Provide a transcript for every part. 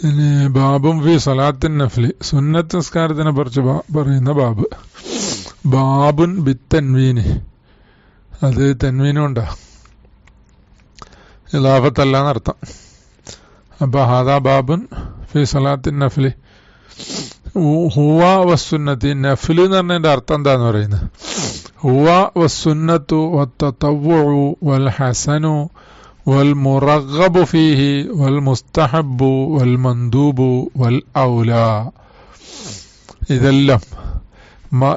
ഇനി ബാബും ഫി സലാത്തിൻ നഫ്ലി, സുന്നത്ത് നിസ്കാരത്തിനെ കുറിച്ച് പറയുന്ന ബാബ്. ബാബുൻ ബിത്തൻവീന്, അത് തെൻവീനുണ്ടാ, ഇലാഫത്തല്ലാന്നർത്ഥം. അപ്പൊ ഹാദാ ബാബുൻ ഫി സലാത്തിൻ നഫ്ലി ഹുവ വസ്സുന്നത്തി. നഫ്ല് എന്ന് പറഞ്ഞതിന്റെ അർത്ഥം എന്താന്ന് പറയുന്നത്, ഹുവ വസ്സുന്നത്തു വത്തതവ്വുഉ വൽ ഹസനു വൽ മുറഗ്ഗബു ഫീഹി വൽ മുസ്തഹബ്ബു വൽ മന്ദൂബു വൽ ഔലാ. ഇതെല്ലാം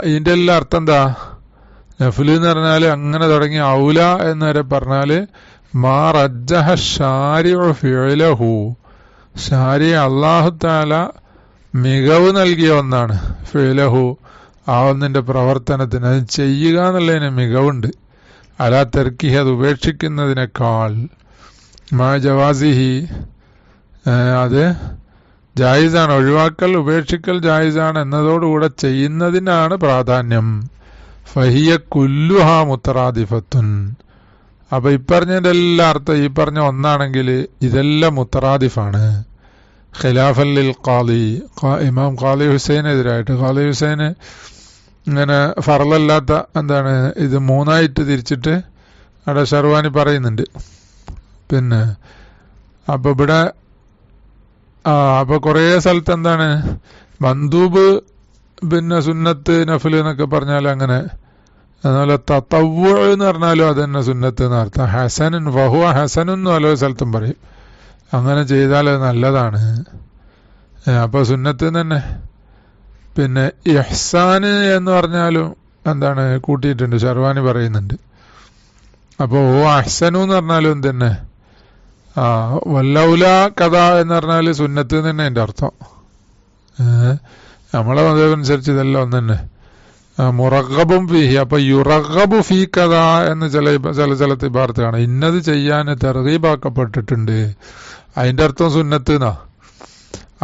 ഇതിന്റെ എല്ലാം അർത്ഥം എന്താ? നഫ്ല് എന്ന് പറഞ്ഞാല് അങ്ങനെ തുടങ്ങി ഔല എന്ന് വരെ പറഞ്ഞാല് മാ റജ്ജഹ ശാരിഉ ഫിഅലഹു, ശാരി അല്ലാഹു തആല മികവ് നൽകിയ ഒന്നാണ്. ഫിഅലഹു, ആ ഒന്നിന്റെ പ്രവർത്തനത്തിന്, അത് ചെയ്യുക എന്നുള്ളതിന് മികവുണ്ട്. അലാ തർക്കിഹി, അത് ഉപേക്ഷിക്കുന്നതിനേക്കാൾ. മാ ജവാസിഹി, അത് ജായിസാണ്, ഒഴിവാക്കൽ ഉപേക്ഷിക്കൽ ജായിസാണ് എന്നതോടുകൂടെ ചെയ്യുന്നതിനാണ് പ്രാധാന്യം. ഫഹിയ കുല്ലുഹാ മുത്തറാദിഫത്തുൻ. അപ്പൊ ഇപ്പറഞ്ഞതിന്റെ എല്ലാ അർത്ഥം ഈ പറഞ്ഞ ഒന്നാണെങ്കിൽ ഇതെല്ലാം മുത്തറാദിഫാണ്. ഖിലാഫല്ലിൽ ഖാലി, ഇമാം ഖാലി ഹുസൈനെതിരായിട്ട്. ഖാലി ഹുസൈന് ഇങ്ങനെ ഫറലല്ലാത്ത എന്താണ് ഇത് മൂന്നായിട്ട് തിരിച്ചിട്ട് അവിടെ ഷർവാനി പറയുന്നുണ്ട്. പിന്നെ അപ്പൊ ഇവിടെ അപ്പൊ കുറേ സ്ഥലത്ത് എന്താണ് മന്ദൂബ്, പിന്നെ സുന്നത്ത്, നഫ്ല് എന്നൊക്കെ പറഞ്ഞാൽ അങ്ങനെ. അതുപോലെ തതവ്വു എന്ന് പറഞ്ഞാലും അത് തന്നെ സുന്നത്ത് എന്നർത്ഥം. ഹസനുൻ ഫഹുവ ഹസനുൻ എന്ന് പല സ്ഥലത്തും പറയും. അങ്ങനെ ചെയ്താൽ അത് നല്ലതാണ്. അപ്പൊ സുന്നത്ത് തന്നെ. പിന്നെ ഇഹ്സാന് എന്ന് പറഞ്ഞാലും എന്താണ് കൂട്ടിയിട്ടുണ്ട്, ഷർവാനി പറയുന്നുണ്ട്. അപ്പൊ ഓ അഹ്സനു എന്ന് പറഞ്ഞാലും തന്നെ വല്ലൗല കഥ എന്ന് പറഞ്ഞാല് സുന്നത്ത് തന്നെ അതിന്റെ അർത്ഥം. നമ്മളെ മതമനുസരിച്ച് ഇതെല്ലാം ഒന്ന് തന്നെ. മുറഗബും ഫീഹി, അപ്പൊ യുറഗബു ഫീ കഥ എന്ന് ചില ഇബാറത്ത് കാണാം. ഇന്നത് ചെയ്യാൻ തർഗീബാക്കപ്പെട്ടിട്ടുണ്ട്, അതിന്റെ അർത്ഥം സുന്നത്ത് എന്നാ.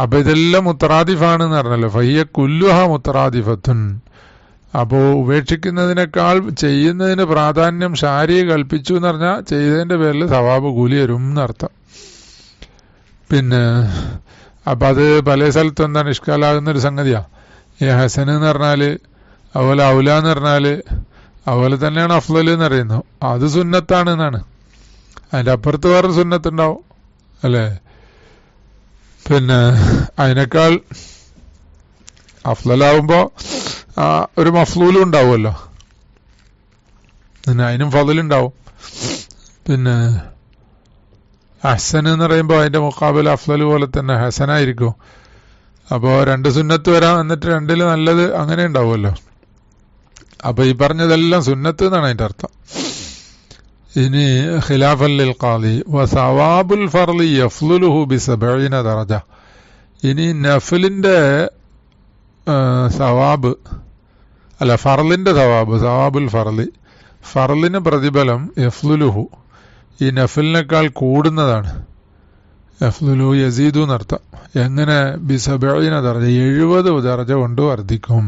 അപ്പൊ ഇതെല്ലാം മുത്തറാദിഫാണ് എന്ന് പറഞ്ഞല്ലോ. ഫഹിയ കുല്ലുഹ മുത്തറാദിഫത്തുൻ. അപ്പോ ഉപേക്ഷിക്കുന്നതിനേക്കാൾ ചെയ്യുന്നതിന് പ്രാധാന്യം ഷാരി കൽപ്പിച്ചു എന്ന് പറഞ്ഞാൽ ചെയ്തതിന്റെ പേരിൽ സവാബ് കൂലി വരും എന്നർത്ഥം. പിന്നെ അപ്പൊ അത് പല സ്ഥലത്തും എന്താണ് ഇഷ്കാലാകുന്നൊരു സംഗതിയാ. ഈ ഹസൻ എന്ന് പറഞ്ഞാല്, അതുപോലെ ഔല എന്ന് പറഞ്ഞാല്, അതുപോലെ തന്നെയാണ് അഫ്ളൽ എന്ന് പറയുന്നത്, അത് സുന്നത്താണ് എന്നാണ്. അതിന്റെ അപ്പുറത്ത് വേറെ സുന്നത്തുണ്ടാവും അല്ലേ. പിന്നെ അതിനേക്കാൾ അഫ്ളലാവുമ്പോ ഒരു മഫ്ലൂലും ഉണ്ടാവുമല്ലോ, പിന്നെ അതിനും ഫضലുണ്ടാവും. പിന്നെ ഹസൻ എന്ന് പറയുമ്പോൾ അതിന്റെ മുഖാബില അഫ്ളൽ പോലെ തന്നെ ഹസനായിരിക്കും. അപ്പോ രണ്ട് സുന്നത്ത് വരാം, എന്നിട്ട് രണ്ടില് നല്ലത് അങ്ങനെ ഉണ്ടാവുമല്ലോ. അപ്പൊ ഈ പറഞ്ഞതെല്ലാം സുന്നത്ത് എന്നാണ് അതിന്റെ അർത്ഥം. ഇനി ഖിലാഫല്ലിൽ ഖാലി വസവാബുൽ ഫർളി യഫ്ളുലുഹു ബിസബഈന ദറജ. ഇനി നഫലിന്റെ സവാബ് അല്ല, ഫർളിന്റെ സവാബ്, സവാബുൽ ഫർളി, ഫർളിന് പ്രതിഫലം യഫ്ളുലുഹു, ഈ നഫലിനേക്കാൾ കൂടുന്നതാണ്. യഫ്ളുലുഹു യസീദു എന്നർത്ഥം. എങ്ങനെ? ബിസബഈന ദറജ, 70 ദറജ കൊണ്ട് വർദ്ധിക്കും.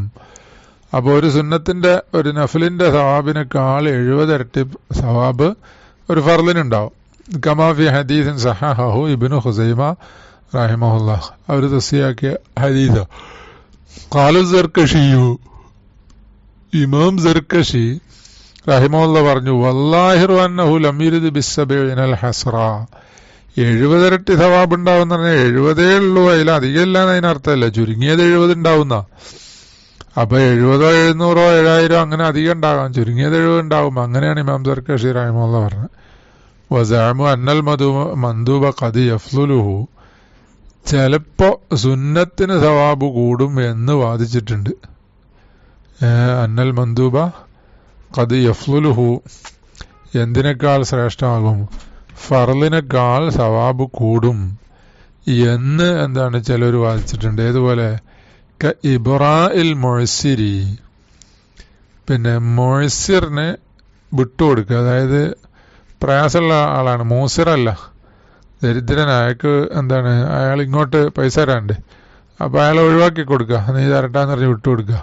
അപ്പോൾ ഒരു സുന്നത്തിന്റെ, ഒരു നഫലിന്റെ സവാബിനേക്കാൾ 70 ഇരട്ടി സവാബ് ഒരു ഫർളിനുണ്ടാവും. കമാഫി ഹദീസിൻ സഹഹഹു ഇബ്നു ഖുസൈമ റഹിമഹുല്ലാഹ്, അവർ തസ്സീഹാക്കിയ ഹദീസ്. ഖാല സർകശിയു, ഇമാം സർകശി റഹിമഹുല്ലാഹ് പറഞ്ഞു, വല്ലാഹിറു അന്നഹു ലം യുരിദ് ബിസ്സബഈനൽ ഹസ്റ. 70 ഇരട്ടി സവാബ് ഉണ്ടാവുന്ന പറഞ്ഞാൽ 70 ഉള്ളൂ, അതിലധികം ഇല്ലാന്ന് അതിനർത്ഥമല്ല, ചുരുങ്ങിയത് 70 ഉണ്ടാവുന്ന. അപ്പൊ 70 700 7000 അങ്ങനെ അധികം ഉണ്ടാകാം, ചുരുങ്ങിയത് 70 ഉണ്ടാവും. അങ്ങനെയാണ് ഇമാം സർകശി റഹിമഹുല്ലാഹ് പറഞ്ഞത്. വസഅമു അന്നൽ മന്ദൂബ ഖദ് യഫ്ളുലുഹു, ചിലപ്പോ സുന്നത്തിന് സവാബ് കൂടും എന്ന് വാദിച്ചിട്ടുണ്ട്. അന്നൽ മന്ദൂബ ഖദ് യഫ്ളുലുഹു, എന്തിനേക്കാൾ ശ്രേഷ്ഠമാകും? ഫർളിനേക്കാൾ സവാബ് കൂടും എന്ന് എന്താണ് ചിലർ വാദിച്ചിട്ടുണ്ട്. ഏതുപോലെ? ഇബ്റാഇൽ മുഅ്സിരി, പിന്നെ മുഅ്സിറിന് വിട്ടുകൊടുക്കുക, അതായത് പ്രയാസമുള്ള ആളാണ്, മൂസിറല്ല, ദരിദ്രൻ, അയാൾക്ക് എന്താണ് അയാൾ ഇങ്ങോട്ട് പൈസ തരാണ്ട്, അപ്പൊ അയാളെ ഒഴിവാക്കി കൊടുക്കുക, നീ തരട്ടാന്ന് പറഞ്ഞ് വിട്ടുകൊടുക്കുക.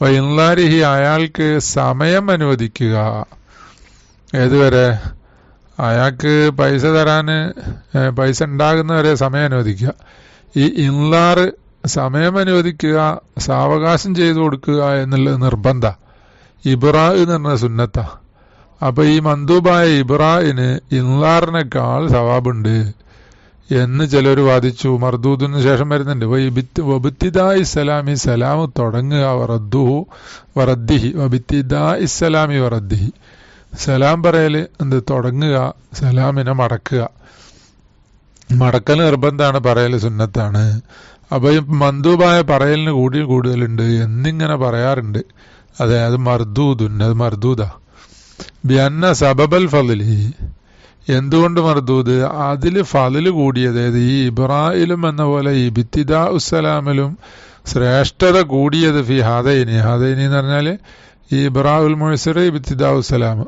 വൈൻലാരിഹി, അയാൾക്ക് സമയം അനുവദിക്കുക. ഏതുവരെ? അയാൾക്ക് പൈസ തരാന് പൈസ ഉണ്ടാകുന്നവരെ സമയം അനുവദിക്കുക. ഈ ഇൻലാറ് സമയം അനുവദിക്കുക, സാവകാശം ചെയ്തു കൊടുക്കുക എന്നുള്ളത് നിർബന്ധ. ഇബ്രാ എന്ന് പറഞ്ഞ സുന്നത്ത. അപ്പൊ ഈ മന്ദൂബായ ഇബ്രാഹിന് ഇൻലാറിനേക്കാൾ സവാബുണ്ട് എന്ന് ചിലർ വാദിച്ചു. മർദൂദിന് ശേഷം വരുന്നുണ്ട്. വബിത്തിദാഇ സലാമി, സലാം തുടങ്ങുക, വറദ്ദിഹി, വബിത്തിദാഇ സലാമി വറദ്ദിഹി, സലാം പറയല് എന്ത് തുടങ്ങുക, സലാമിനെ മടക്കുക. മടക്കൽ നിർബന്ധമാണ്, പറയൽ സുന്നത്താണ്. അപ്പൊ ഈ മന്ദൂബായ പറയലിന് കൂടുതലുണ്ട് എന്നിങ്ങനെ പറയാറുണ്ട്. അതെ, അത് മർദൂദുൻ, അത് മർദൂദ. ബിഅന്ന സബബൽ ഫളിലി, എന്തുകൊണ്ട് മർദൂദ്? അതില് ഫളില് കൂടിയത്, ഈ ഇബ്രാഹിലും എന്ന പോലെ ഈ ഇബ്തിദാ ഉസ്സലാമിലും ശ്രേഷ്ഠത കൂടിയത് ഫി ഹാദൈനി. ഹാദൈനി എന്ന് പറഞ്ഞാല് ഈ ഇബ്രാഹുൽ മുഅ്സിർ, ഇബ്തിദാ ഉസ്സലാം.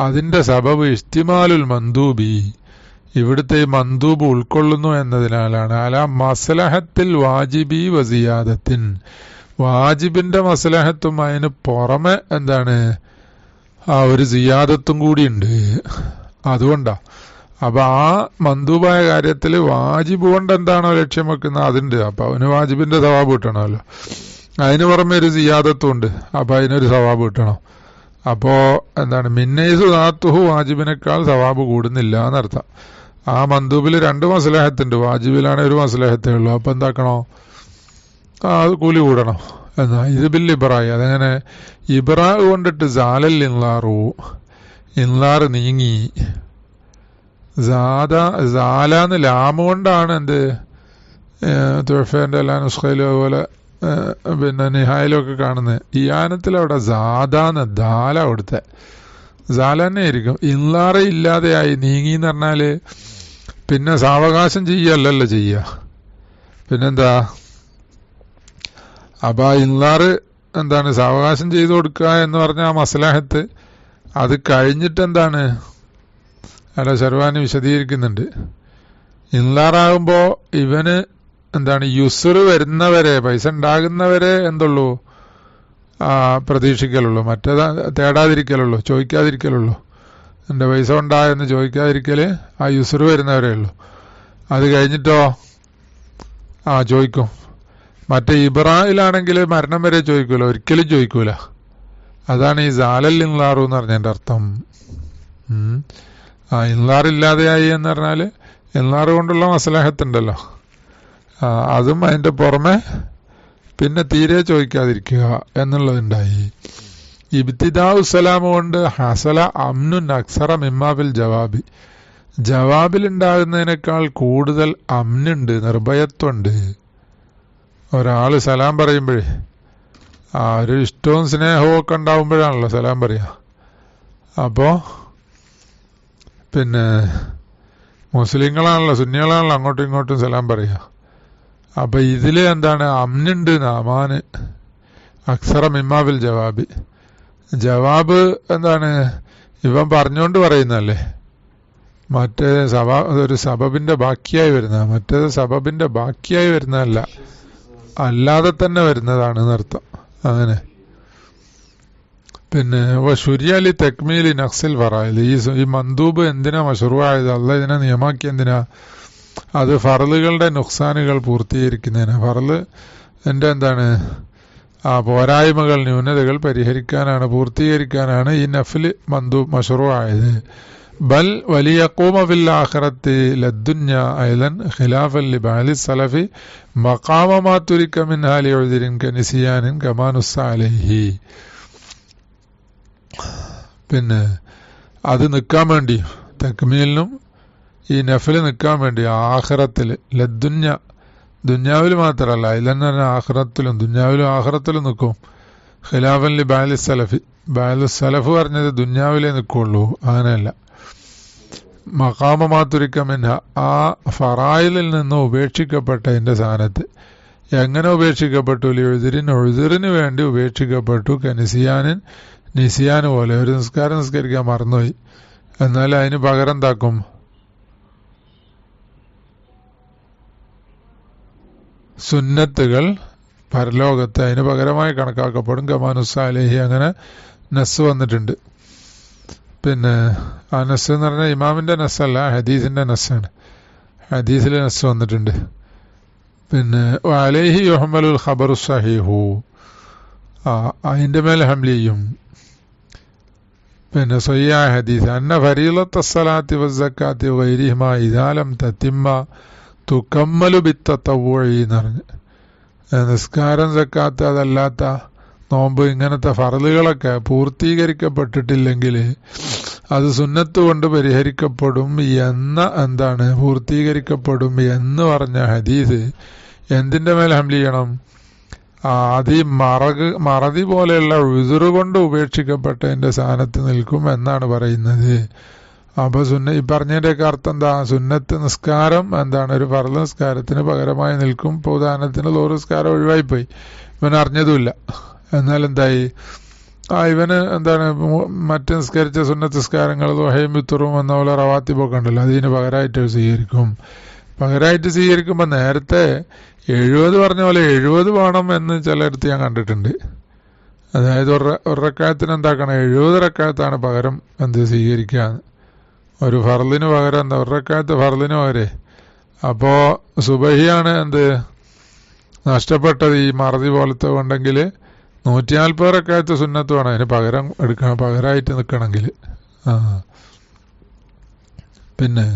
അതിന്റെ സബബ് ഇസ്തിമാലുൽ മന്ദൂബി, ഇവിടുത്തെ ഈ മന്ദൂബ് ഉൾക്കൊള്ളുന്നു എന്നതിനാലാണ്. അല മസ്ലഹത്തിൽ വാജിബി വസിയാദത്തിൻ, വാജിബിന്റെ മസ്ലഹത്തും അതിന് പുറമെ എന്താണ് ആ ഒരു സിയാദത്തും കൂടിയുണ്ട്. അതുകൊണ്ടാ. അപ്പൊ ആ മന്ദൂബായ കാര്യത്തില് വാജിബ് കൊണ്ട് എന്താണോ ലക്ഷ്യം വെക്കുന്നത് അതുണ്ട്. അപ്പൊ അവന് വാജിബിന്റെ സവാബ് കിട്ടണമല്ലോ. അതിന് പുറമെ ഒരു സിയാദത്തും ഉണ്ട്. അപ്പൊ അതിനൊരു സവാബ് കിട്ടണം. അപ്പോ എന്താണ് മിന്നൈസു ദാത്തുഹു, വാജിബിനേക്കാൾ സവാബ് കൂടുന്നില്ല എന്നർത്ഥം. ആ മന്ദൂബില് 2 മസ്ലഹത്തുണ്ട്, വാജിബിലാണ് ഒരു മസ്ലഹത്തേ ഉള്ളൂ. അപ്പൊ എന്താക്കണോ? അത് കൂലി കൂടണം എന്നാ. ഇത് ബിൽ ഇബ്രാഹി, അതെങ്ങനെ? ഇബ്രാഹ് കൊണ്ടിട്ട് സാലൽ ഇൻലാറു, ഇൻലാറ് നീങ്ങി. സാലാന്ന് ലാമ കൊണ്ടാണ് എന്ത് തുഴഫേന്റെ എല്ലാ നുസ്ഖയിലും അതുപോലെ പിന്നെ നിഹായിലും ഒക്കെ കാണുന്നത്. ഇയാനത്തിൽ അവിടെ സാദാന്ന് ദാല കൊടുത്ത സാല തന്നെ ആയിരിക്കും. ഇൻലാറ് ഇല്ലാതെയായി, നീങ്ങി എന്ന് പറഞ്ഞാല് പിന്നെ സാവകാശം ചെയ്യല്ലല്ലോ ചെയ്യുക, പിന്നെന്താ? അപ്പൊ ഇൻലാറ് എന്താണ് സാവകാശം ചെയ്തു കൊടുക്കുക എന്ന് പറഞ്ഞ ആ മസ്ലഹത്ത്. അത് കഴിഞ്ഞിട്ട് എന്താണ് അല്ല ശർവാനി വിശദീകരിക്കുന്നുണ്ട്. ഇൻലാറാകുമ്പോ ഇവന് എന്താണ് യുസ്റ് വരുന്നവരെ, പൈസ ഉണ്ടാകുന്നവരെ എന്തുള്ളൂ പ്രതീക്ഷിക്കലുള്ളൂ, മറ്റേത് തേടാതിരിക്കലുള്ളൂ, ചോദിക്കാതിരിക്കലുള്ളൂ. എൻ്റെ പൈസ ഉണ്ടായെന്ന് ചോദിക്കാതിരിക്കല് ആ യുസ്റ് വരുന്നവരേ ഉള്ളൂ. അത് കഴിഞ്ഞിട്ടോ ചോദിക്കും. മറ്റേ ഇബ്രാഹിലാണെങ്കിൽ മരണം വരെ ചോദിക്കൂല, ഒരിക്കലും ചോദിക്കൂല. അതാണ് ഈ സാലൽ ഇൻലാറു എന്ന് പറഞ്ഞതിന്റെ അർത്ഥം. ഇൻലാറില്ലാതെയായി എന്ന് പറഞ്ഞാല് ഇൻലാറ് കൊണ്ടുള്ള മസ്ലഹത്തുണ്ടല്ലോ, അതും അതിന്റെ പുറമെ പിന്നെ തീരെ ചോദിക്കാതിരിക്കുക എന്നുള്ളതുണ്ടായി. ഇബ്തിദാ ഉസ്സലാം കൊണ്ട് ഹസല അംനുൻ അക്സറ മിമ്മാബിൽ ജവാബി, ജവാബിൽ ഉണ്ടാകുന്നതിനേക്കാൾ കൂടുതൽ അമ്നുണ്ട്, നിർഭയത്വമുണ്ട്. ഒരാള് സലാം പറയുമ്പോഴേ ഒരു ഇഷ്ടവും സ്നേഹവും ഒക്കെ ഉണ്ടാവുമ്പോഴാണല്ലോ സലാം പറയാ. അപ്പോ പിന്നെ മുസ്ലിങ്ങളാണല്ലോ, സുന്നികളാണല്ലോ അങ്ങോട്ടും ഇങ്ങോട്ടും സലാം പറയാ. അപ്പൊ ഇതില് എന്താണ് അമ്നുണ്ട്, അമാന്. അക്സറ മിമ്മാബിൽ ജവാബി, ജവാബ് എന്താണ് ഇവൻ പറഞ്ഞുകൊണ്ട് പറയുന്നല്ലേ. മറ്റേ ഒരു സബബിന്റെ ബാക്കിയായി വരുന്ന, മറ്റേത് സബബിന്റെ ബാക്കിയായി വരുന്നതല്ല, അല്ലാതെ തന്നെ വരുന്നതാണ് എന്നർത്ഥം. അങ്ങനെ പിന്നെ ശുരിയലി തെക്മീലി നക്സിൽ ഫറായിൽ, ഈ മന്ദൂബ് എന്തിനാ മശ്റൂആയത്? അള്ളാഹ് ഇതിനെ നിയമാക്കി എന്തിനാ? അത് ഫർളുകളുടെ നുക്സാനുകൾ പൂർത്തീകരിക്കുന്നതിന്, ഫർള് എന്റെ എന്താണ് പോരായ്മകൾ, ന്യൂനതകൾ പരിഹരിക്കാനാണ്, പൂർത്തീകരിക്കാനാണ് ഈ നഫ്ല് മന്ദൂബ് മശ്റൂആയത്. ബൽ വലിയഖൂമ ഫിൽ ആഖിറത്തി ലദ്ദുന്യ അയ്ലൻ ഖിലാഫൻ ലിബഅലി സലഫി മഖാമ മാ തുരിക മിൻ ഹാലി ഉദ്രിൻ കനിസിയാനിൻ കമാ നുസ്സ അലൈഹി. പിന്നെ അത് നിൽക്കാൻ വേണ്ടി, തക്മീലിനും ഈ നഫില് നിൽക്കാൻ വേണ്ടി ആഖിറത്തില് ലദ്ദുന്യ, ദുന്യാവിൽ മാത്രമല്ല, ഇല്ലെന്ന് പറഞ്ഞാൽ ആഖിറത്തിലും, ദുന്യാവിലും ആഖിറത്തിലും നിൽക്കും. ഖിലാഫൻ ലിബഅലി സലഫി, ബഅലു സലഫ് പറഞ്ഞത് ദുന്യാവിലേ നിൽക്കുള്ളൂ, അങ്ങനെയല്ല. മഖാമ മാതുരിക്ക മിൻഹ, ആ ഫറായിലിൽ നിന്ന് ഉപേക്ഷിക്കപ്പെട്ടതിന്റെ സ്ഥാനത്ത്. എങ്ങനെ ഉപേക്ഷിക്കപ്പെട്ടു? ഉഴുതിറിന് വേണ്ടി ഉപേക്ഷിക്കപ്പെട്ടു. കനിസിയാനിൻ, നിസിയാന് പോലെ. ഒരു നിസ്കാരം നിസ്കരിക്കാൻ മറന്നുപോയി, എന്നാൽ അതിന് പകരം എന്താക്കും? സുന്നത്തുകൾ പരലോകത്ത് അതിന് പകരമായി കണക്കാക്കപ്പെടും. കമാനുസ്സ അലൈഹി, അങ്ങനെ നസ് വന്നിട്ടുണ്ട്. പിന്നെ ആ നസ് എന്ന് പറഞ്ഞാൽ ഇമാമിന്റെ നസ്സല്ല, ഹദീസിന്റെ നസ്സാണ്. ഹദീസിൽ നസ് വന്നിട്ടുണ്ട്. പിന്നെ അലൈഹി യുഹ്മലുൽ ഖബറു സഹീഹു, അതിന്റെ മേൽ ഹംല് ചെയ്യും. പിന്നെ സ്വയ്യായ ഹദീസ് അന്ന ഫരീളത്ത സ്വലാത്തി വസ്സക്കാത്തി വൈരിഹിമ ഇദാ ലം തത്തിമ്മ തുകമ്മലു ബിത്തത്തവ്വുഇ എന്ന് പറഞ്ഞ്, നിസ്കാരം സക്കാത്ത് അതല്ലാത്ത നോമ്പ് ഇങ്ങനത്തെ ഫർളുകളൊക്കെ പൂർത്തീകരിക്കപ്പെട്ടിട്ടില്ലെങ്കിൽ അത് സുന്നത്ത് കൊണ്ട് പരിഹരിക്കപ്പെടും പൂർത്തീകരിക്കപ്പെടും എന്ന് പറഞ്ഞ ഹദീസ് എന്തിന്റെ മേൽ ഹംല് ചെയ്യണം? അത് ഈ മറതി പോലെയുള്ള ഉസുറ് കൊണ്ട് ഉപേക്ഷിക്കപ്പെട്ടതിന്റെ സ്ഥാനത്ത് നിൽക്കും എന്നാണ് പറയുന്നത്. അപ്പൊ ഈ പറഞ്ഞതിന്റെയൊക്കെ അർത്ഥം എന്താ? സുന്നത്ത് നിസ്കാരം ഒരു ഫർള് നിസ്കാരത്തിന് പകരമായി നിൽക്കും. ഇപ്പൊ ഉദാഹരണത്തിന് ലോറ് നിസ്കാരം ഒഴിവായിപ്പോയി, ഇവൻ അറിഞ്ഞതുമില്ല. എന്നാൽ എന്തായി? ഇവന് മറ്റ് നിസ്കരിച്ച സുന്നത്ത് നിസ്കാരങ്ങൾ ദുഹയും വിത്തറും എന്ന പോലെ റവാത്തിബൊക്കെ ഉണ്ടല്ലോ, അതിന് പകരമായിട്ട് സ്വീകരിക്കും. പകരമായിട്ട് സ്വീകരിക്കുമ്പോൾ നേരത്തെ 70 പറഞ്ഞ പോലെ 70 വേണം എന്ന് ചിലയിടത്ത് ഞാൻ കണ്ടിട്ടുണ്ട്. അതായത് ഒരു റക്അത്തിന് എന്താക്കണം, 70 റക്അത്താണ് പകരം സ്വീകരിക്കുക. ഒരു ഫർളിന് പകരം ഒരു റക്അത്ത് ഫർളിന് പകരം. അപ്പോ സുബഹിയാണ് നഷ്ടപ്പെട്ടത് ഈ മറതി പോലത്തെ ഉണ്ടെങ്കിൽ 140 റക്അത്ത് സുന്നത്ത് വേണം അതിന് പകരം എടുക്കണം, പകരമായിട്ട് നിൽക്കണമെങ്കിൽ. പിന്നെ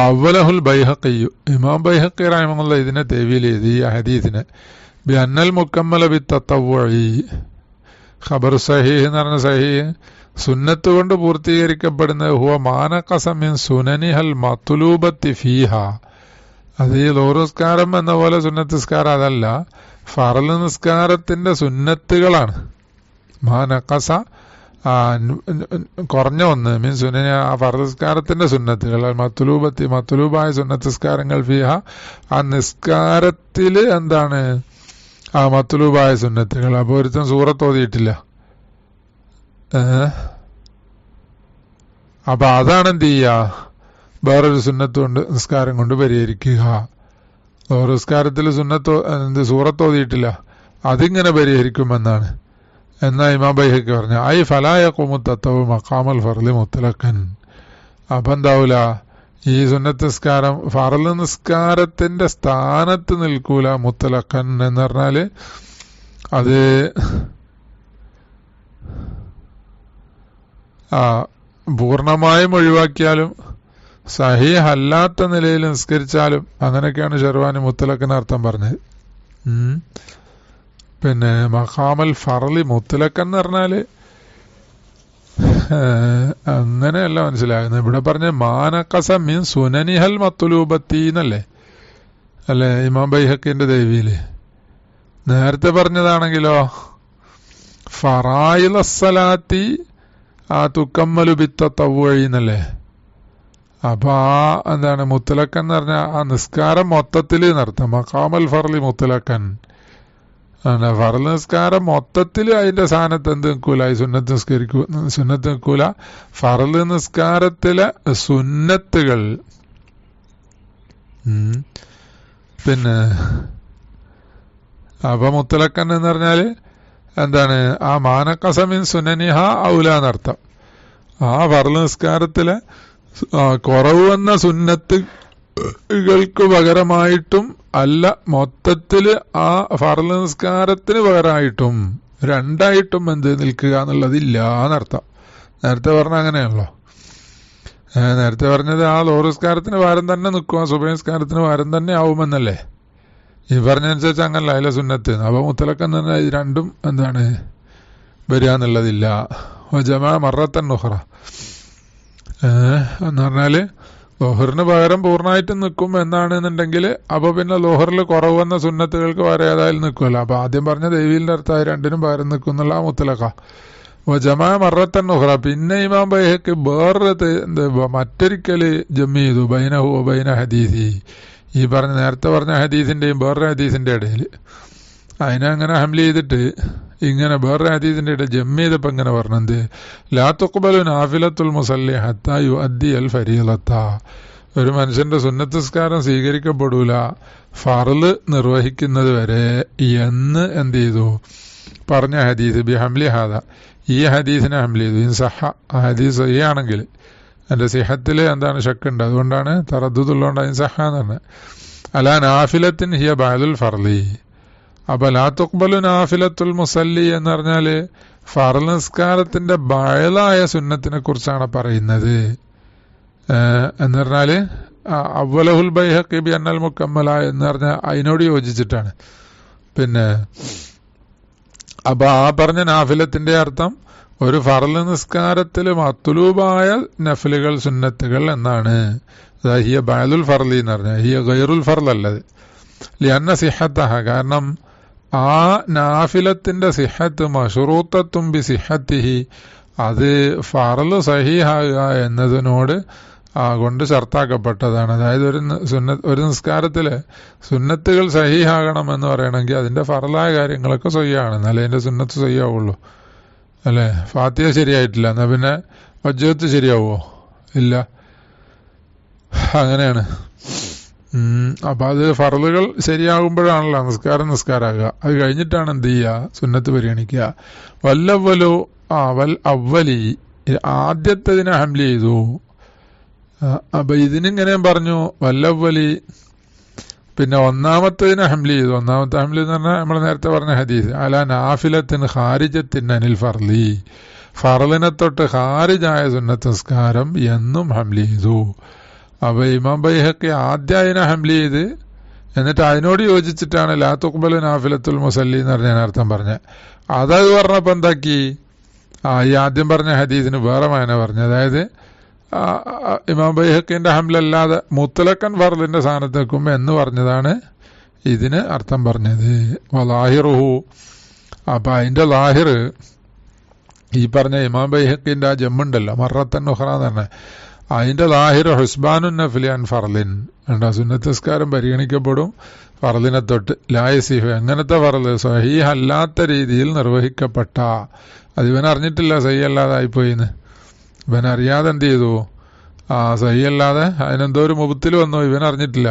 അവലഹുൽ ബൈഹഖിയു, ഇമാം ബൈഹഖി റഹിമഹുല്ലാഹ് ഇതിനെ തഅ്വീൽ ചെയ്തു ഈ ഹദീസിനെ ബിഅന്നൽ മുക്കമ്മല ബിത്തത്തവ്വുഇ, ഖബർ സഹീഹ് എന്ന് പറഞ്ഞ സഹീഹ് സുന്നത്ത് കൊണ്ട് പൂർത്തീകരിക്കപ്പെടുന്നത് ഹുവ മാനഖസ മിൻ സുനനിഹൽ മത്ലൂബത്തി ഫീഹ, അത് ഈ ലോറ് നിസ്കാരം എന്ന പോലെ സുന്നത്ത് നിസ്കാരം അതല്ല, ഫർള് നിസ്കാരത്തിന്റെ സുന്നത്തുകളാണ്. മാനഖസ കുറഞ്ഞ ഒന്ന് മീൻ സുനന, ആ ഫർള് നിസ്കാരത്തിന്റെ സുന്നത്തുകൾ, മത്ലൂബായ സുന്നത്ത് നിസ്കാരങ്ങൾ ഫീഹ, ആ നിസ്കാരത്തില് ആ മത്ലൂബായ സുന്നത്തുകൾ. അപ്പൊ ഒരുത്തൻ സൂറത്ത് ഓതിയിട്ടില്ല, അപ്പൊ അതാണ് എന്ത് ചെയ്യുക? വേറൊരു സുന്നത്ത് കൊണ്ട് നിസ്കാരം കൊണ്ട് പരിഹരിക്കുക. വേറെ നിസ്കാരത്തിൽ സൂറത്ത് ഓതിയിട്ടില്ല, അതിങ്ങനെ പരിഹരിക്കുമെന്നാണ്. എന്നാ ഇമാം ബൈഹഖി പറഞ്ഞ ഫലാ യഖൂമു തത്തവ്വു മഖാമൽ ഫർളി മുത്ലഖൻ. അപ്പൊ എന്താവൂല, ഈ സുന്നത്ത് നിസ്കാരം ഫർള് നിസ്കാരത്തിന്റെ സ്ഥാനത്ത് നിൽക്കൂല മുത്ലഖൻ എന്ന് പറഞ്ഞാല് അത് പൂർണ്ണമായും ഒഴിവാക്കിയാലും സഹീഹ് അല്ലാത്ത നിലയിൽ നിസ്കരിച്ചാലും അങ്ങനെയൊക്കെയാണ് ഷെർവാനി മുത്തലക്കിന് അർത്ഥം പറഞ്ഞത്. പിന്നെ മഖാമൽ ഫർളി മുത്തലക്കൻ എന്ന് പറഞ്ഞാല് അങ്ങനെയല്ല മനസ്സിലാകുന്നത്. ഇവിടെ പറഞ്ഞ മാനഖസ മിൻ സുനനിഹൽ മത്ലൂബത്തി എന്നല്ലേ അല്ലെ ഇമാം ബൈഹഖിന്റെ തഅ്വീല്. നേരത്തെ പറഞ്ഞതാണെങ്കിലോ ഫറായിലസ്സലാത്തി തുക്കമ്മലു ബിത്തത്തവ്വുഇ എന്നല്ലേ. അപ്പൊ മുത്തലക്കൻ എന്ന് പറഞ്ഞാൽ ആ നിസ്കാരം മൊത്തത്തിൽ നടത്താം. മഖാമൽ ഫർളി മുത്തലക്കൻ, ഫർള് നിസ്കാരം മൊത്തത്തിൽ അതിന്റെ സ്ഥാനത്ത് നിൽക്കൂല, ഈ സുന്നത്ത് നിൽക്കൂല. ഫർള് നിസ്കാരത്തിലെ സുന്നത്തുകൾ പിന്നെ അപ്പൊ മുത്തലക്കൻ എന്ന് പറഞ്ഞാല് ആ മാനഖസ മിൻ സുനനിഹ ഔല എന്നർത്ഥം. ആ ഫർള് നിസ്കാരത്തിലെ കുറവ് വന്ന സുന്നത്തുകൾക്ക് പകരമായിട്ടും അല്ല, മൊത്തത്തില് ആ ഫർള് നിസ്കാരത്തിന് പകരമായിട്ടും രണ്ടായിട്ടും നിൽക്കുക എന്നുള്ളതില്ല എന്നർത്ഥം. നേരത്തെ പറഞ്ഞ അങ്ങനെയാണല്ലോ. നേരത്തെ പറഞ്ഞത് ആ ലോറ് നിസ്കാരത്തിന് പകരം തന്നെ നിൽക്കുക, സുബഹി നിസ്കാരത്തിന് പകരം തന്നെ ആവുമെന്നല്ലേ. ഈ പറഞ്ഞനുസരിച്ച് അങ്ങനല്ല അതിലെ സുന്നത്ത്. അപ്പൊ മുത്തലക്കൻ തന്നെ ഇത് രണ്ടും വരിക എന്നുള്ളതില്ല. ജമാ മറത്തൻ നുഹ്റ എന്ന് പറഞ്ഞാല് ലോഹറിന് പകരം പൂർണ്ണമായിട്ട് നിൽക്കും എന്നാണെന്നുണ്ടെങ്കിൽ അപ്പൊ പിന്നെ ലോഹറിൽ കുറവ് വന്ന സുന്നത്തുകൾക്ക് പകരം ഏതായാലും നിൽക്കുമല്ലോ. അപ്പൊ ആദ്യം പറഞ്ഞ ദൈവീലിന്റെ അർത്ഥം രണ്ടിനും പകരം നിൽക്കും എന്നുള്ള മുത്തലക്ക. ജമാ മറത്തൻ നുഹ്റ. പിന്നെ ഇമാം ബൈഹഖി മറ്റൊരിക്കല് ജമ്മി ചെയ്തു ബൈനഹു ബൈന ഹദീസി, ഈ നേരത്തെ പറഞ്ഞ ഹദീസിന്റെയും വേറൊരു ഹദീസിന്റെ ഇടയിൽ അതിനെ അങ്ങനെ ഹംല് ചെയ്തിട്ട് ഇങ്ങനെ വേറൊരു ഹദീസിന്റെ ഇടയിൽ ജമ്മി ചെയ്തപ്പോ ഇങ്ങനെ പറഞ്ഞത് ലാ തുഖ്ബലു നാഫിലത്തുൽ മുസല്ലി ഹത്താ യുഅദ്ദി അൽ ഫരീളത, ഒരു മനുഷ്യന്റെ സുന്നത്ത് നിസ്കാരം സ്വീകരിക്കപ്പെടൂല ഫർള് നിർവഹിക്കുന്നത് വരെ എന്ന് എന്ത് ചെയ്തു പറഞ്ഞ ഹദീസ് ബി ഹംലി ഹാദ, ഈ ഹദീസിനെ ഹംല് ചെയ്തു. ഇൻ സഹ, ആ ഹദീസ് സഹിയാണെങ്കിൽ എൻ്റെ സിഹത്തിൽ എന്താണ് ഷക്കുണ്ട്, അതുകൊണ്ടാണ് തറദ്ദുദുള്ളതുകൊണ്ട് അതിന് സഹാന്ന് പറഞ്ഞത്. അലാ നാഫിലത്തിൻ ഹിയ ബഅദുൽ ഫർളി. അപ്പൊ ലാ തുഖ്ബലു നാഫിലത്തുൽ മുസല്ലി എന്ന് പറഞ്ഞാല് ഫർള് നിസ്കാരത്തിന്റെ ബഅലായ സുന്നത്തിനെ കുറിച്ചാണ് പറയുന്നത്. എന്ന് പറഞ്ഞാല് അവ്വലഹുൽ ബൈഹഖി ബി അന്നൽ മുക്കമ്മല എന്ന് പറഞ്ഞാൽ അതിനോട് യോജിച്ചിട്ടാണ്. പിന്നെ അപ്പൊ ആ പറഞ്ഞ നാഫിലത്തിന്റെ അർത്ഥം ഒരു ഫർള് നിസ്കാരത്തിൽ മത്ലൂബായ നഫലുകൾ സുന്നത്തുകൾ എന്നാണ്. ഹിയ ബഅദുൽ ഫർളി എന്ന് പറഞ്ഞാൽ ഹിയ ഗൈറുൽ ഫർള് അല്ലത്. ലിഅന്ന സിഹത്തഹ, കാരണം ആ നാഫിലത്തിന്റെ സിഹത്ത് മശ്റൂത്തത്തും ബി സിഹത്തിഹി, അത് ഫർള് സഹീഹാകുക എന്നതിനോട് കൊണ്ട് ഷർത്താക്കപ്പെട്ടതാണ്. അതായത് ഒരു നിസ്കാരത്തില് സുന്നത്തുകൾ സഹീഹാകണം എന്ന് പറയണമെങ്കിൽ അതിന്റെ ഫർളായ കാര്യങ്ങളൊക്കെ സഹിയാണ്, എന്നാലേ അതിന്റെ സുന്നത്ത് സഹിയാവുള്ളൂ. അല്ലേ? ഫാത്തിഹ ശരിയായിട്ടില്ല, എന്നാ പിന്നെ വജ്ജത്ത് ശരിയാവോ? ഇല്ല. അങ്ങനെയാണ്. അപ്പൊ അത് ഫർളുകൾ ശരിയാകുമ്പോഴാണല്ലോ നിസ്കാരമാകുക. അത് കഴിഞ്ഞിട്ടാണ് എന്ത് ചെയ്യുക? സുന്നത്ത് പരിഗണിക്കുക. വല്ലവ്വലോ അവലി, ആദ്യത്തതിനെ ഹംല് ചെയ്തു. അപ്പൊ ഇതിനിങ്ങനെ പറഞ്ഞു വല്ലവ്വലി, പിന്നെ ഒന്നാമത്തതിനെ ഹംല് ചെയ്തു. ഒന്നാമത്തെ ഹംല് എന്ന് പറഞ്ഞാൽ നമ്മൾ നേരത്തെ പറഞ്ഞ ഹദീസ് അലാ നാഫിലത്തിന് ഖാരിജത്തിന് അനിൽ ഫർലി, ഫർളിനെ തൊട്ട് ഖാരിജായ സുന്നത്ത് നിസ്കാരം എന്നും ഹംല് ചെയ്തു. അപ്പൊ ഇമാം ബൈഹഖി ആദ്യം അതിനെ ഹംല് ചെയ്ത് എന്നിട്ട് അതിനോട് യോജിച്ചിട്ടാണ് ലാ തുഖ്ബലു നാഫിലത്തുൽ മുസല്ലി എന്ന് പറഞ്ഞ അർത്ഥം പറഞ്ഞത്. അതത് പറഞ്ഞപ്പോ എന്താക്കി? ഈ ആദ്യം പറഞ്ഞ ഹദീസിന് വേറെ മാന പറഞ്ഞു. അതായത് ഇമാം ബൈഹഖിന്റെ ഹംലല്ലാതെ മുത്തലക്കൻ ഫർളിന്റെ സ്ഥാനത്ത് നിൽക്കും എന്ന് പറഞ്ഞതാണ് ഇതിന് അർത്ഥം പറഞ്ഞത്. വലാഹിറുഹു, അപ്പൊ അതിന്റെ ലാഹിർ ഈ പറഞ്ഞ ഇമാം ബൈഹഖിന്റെ ആ ജമ്മുണ്ടല്ലോ മറത്തൻ ഉഖ്റ എന്ന് പറഞ്ഞ, അതിന്റെ ലാഹിർ ഹുസ്ബാനുൻ നഫ്ലി അൻ ഫർളിൻ. സുന്നത്ത് നിസ്കാരം പരിഗണിക്കപ്പെടും ഫർളിനെ തൊട്ട്. ലായസിഫ്, എങ്ങനത്തെ ഫർള്? സഹീഹ് അല്ലാത്ത രീതിയിൽ നിർവഹിക്കപ്പെട്ട, അത് ഇവൻ അറിഞ്ഞിട്ടില്ല സഹീഹ് അല്ലാതായിപ്പോയിന്ന്. ഇവൻ അറിയാതെ എന്ത് ചെയ്തു? സഹീഹ് അല്ലാതെ അതിനെന്തോ ഒരു മുബത്തിൽ വന്നു, ഇവൻ അറിഞ്ഞിട്ടില്ല.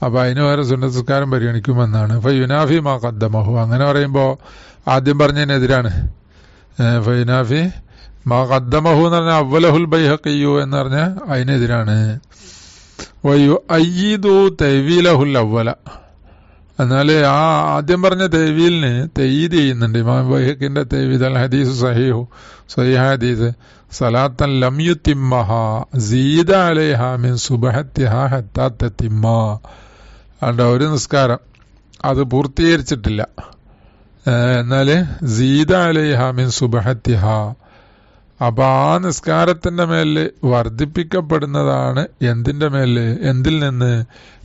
അപ്പൊ അതിന് വേറെ സുന്നത്ത് നിസ്കാരം പരിഗണിക്കുമെന്നാണ്. ഫയുനാഫി മാ ഖദ്ദമഹു, അങ്ങനെ പറയുമ്പോ ആദ്യം പറഞ്ഞതിനെതിരാണ്. ഫയുനാഫി മാ ഖദ്ദമഹു എന്ന് പറഞ്ഞാൽ അവ്വലഹുൽ ബൈഹഖിയ്യു എന്ന് പറഞ്ഞാൽ അതിനെതിരാണ്. വയുഅയ്യിദു തഅ്വീലഹുൽ അവ്വല, എന്നാല് ആ ആദ്യം പറഞ്ഞ തഅ്വീലിന് തഅയ്യീദ് ചെയ്യുന്നുണ്ട് ഇമാം ബൈഹഖിന്റെ തഅ്വീദ്. അൽ ഹദീസു സഹീഹു, സഹീഹ ഹദീസ് സലാത്തൻ ലം യുത്തിമ്മഹാ സീദ അലൈഹാ മിൻ സുബ്ഹത്തിഹാ ഹത്താ തത്തിമ്മ. ഒരു നിസ്കാരം അത് പൂർത്തീകരിച്ചിട്ടില്ല, എന്നാല് സീദ അലൈഹാ മിൻ സുബ്ഹത്തിഹാ, അപ്പൊ ആ നിസ്കാരത്തിന്റെ മേല് വർദ്ധിപ്പിക്കപ്പെടുന്നതാണ് എന്തിന്റെ മേല്? എന്തിൽ നിന്ന്?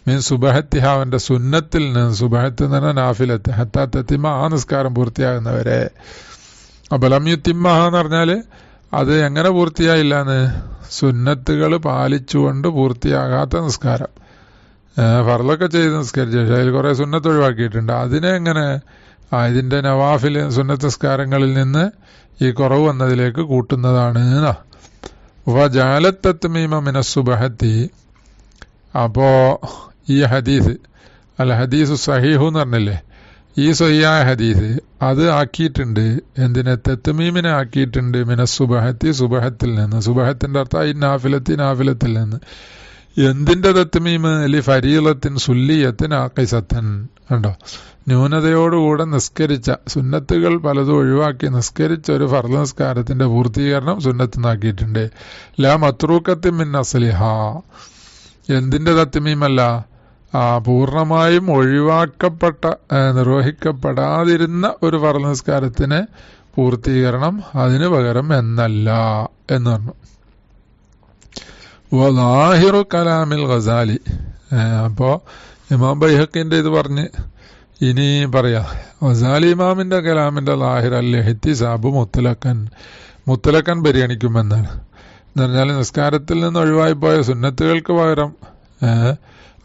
മീൻ സുബഹത്തിഹാവിന്റെ സുന്നത്തിൽ നിന്ന്. സുബഹത്ത് എന്ന് പറഞ്ഞാൽ നാഫിലത്ത്. ഹത്താ തത്തിമ്മ, ആ നിസ്കാരം പൂർത്തിയാകുന്നവരെ. അപ്പൊ ലം യുത്തിമ്മഹ എന്ന് പറഞ്ഞാല് അത് എങ്ങനെ പൂർത്തിയായില്ലാന്ന്? സുന്നത്തുകൾ പാലിച്ചുകൊണ്ട് പൂർത്തിയാകാത്ത നിസ്കാരം. ഫർളൊക്കെ ചെയ്ത് നിസ്കരിച്ച അതിൽ കുറെ സുന്നത്ത് ഒഴിവാക്കിയിട്ടുണ്ട്. അതിനെ എങ്ങനെ ഇതിന്റെ നവാഫിൽ സുന്നത്ത് നിസ്കാരങ്ങളിൽ നിന്ന് ഈ കുറവ് വന്നതിലേക്ക് കൂട്ടുന്നതാണ്. വജഅലത്തത്മീമ മിനസ് സുബ്ഹത്തി, അപ്പോ ഈ ഹദീസ് അൽ ഹദീസു സഹീഹു എന്ന് പറഞ്ഞില്ലേ, ഈ സഹിയായ ഹദീസ് അത് ആക്കിയിട്ടുണ്ട്. എന്തിനെ? തത്മീമിനെ ആക്കിയിട്ടുണ്ട് മിനസ് സുബ്ഹത്തി, സുബ്ഹത്തിൽ നിന്ന്. സുബ്ഹത്തിന്റെ അർത്ഥം ഈ നാഫിലത്തിൽ നിന്ന്. എന്തിന്റെ തത്മീമ്? ലി ഫരീളത്തിൻ സുല്ലിയത്തിൻ ആഖിസത്തൻ. കണ്ടോ? ന്യൂനതയോടുകൂടെ നിസ്കരിച്ച, സുന്നത്തുകൾ പലതും ഒഴിവാക്കി നിസ്കരിച്ച ഒരു ഫർള് നിസ്കാരത്തിന്റെ പൂർത്തീകരണം സുന്നത്തുനാക്കിയിട്ടുണ്ട്. ലാ മത്രൂക്കത്തിൻ മിൻ അസ്ലിഹ, എന്തിന്റെ തത്മീമല്ല? പൂർണ്ണമായും ഒഴിവാക്കപ്പെട്ട, നിർവഹിക്കപ്പെടാതിരുന്ന ഒരു ഫർള് നിസ്കാരത്തിന് പൂർത്തീകരണം അതിന് പകരം എന്നല്ല എന്ന് പറഞ്ഞു. വലാഹിറു കലാമിൽ ഗസാലി, അപ്പോ ഇമാം ബൈഹഖിന്റെ ഇത് പറഞ്ഞ് ഇനി പറയാ ഗസാലി ഇമാമിന്റെ കലാമിന്റെ ലാഹിർ അൽ ഇഹ്തിസാബു മുത്തലക്കൻ പരിഗണിക്കുമെന്നാണ്. എന്ന് പറഞ്ഞാൽ നിസ്കാരത്തിൽ നിന്ന് ഒഴിവായിപ്പോയ സുന്നത്തുകൾക്ക് പകരം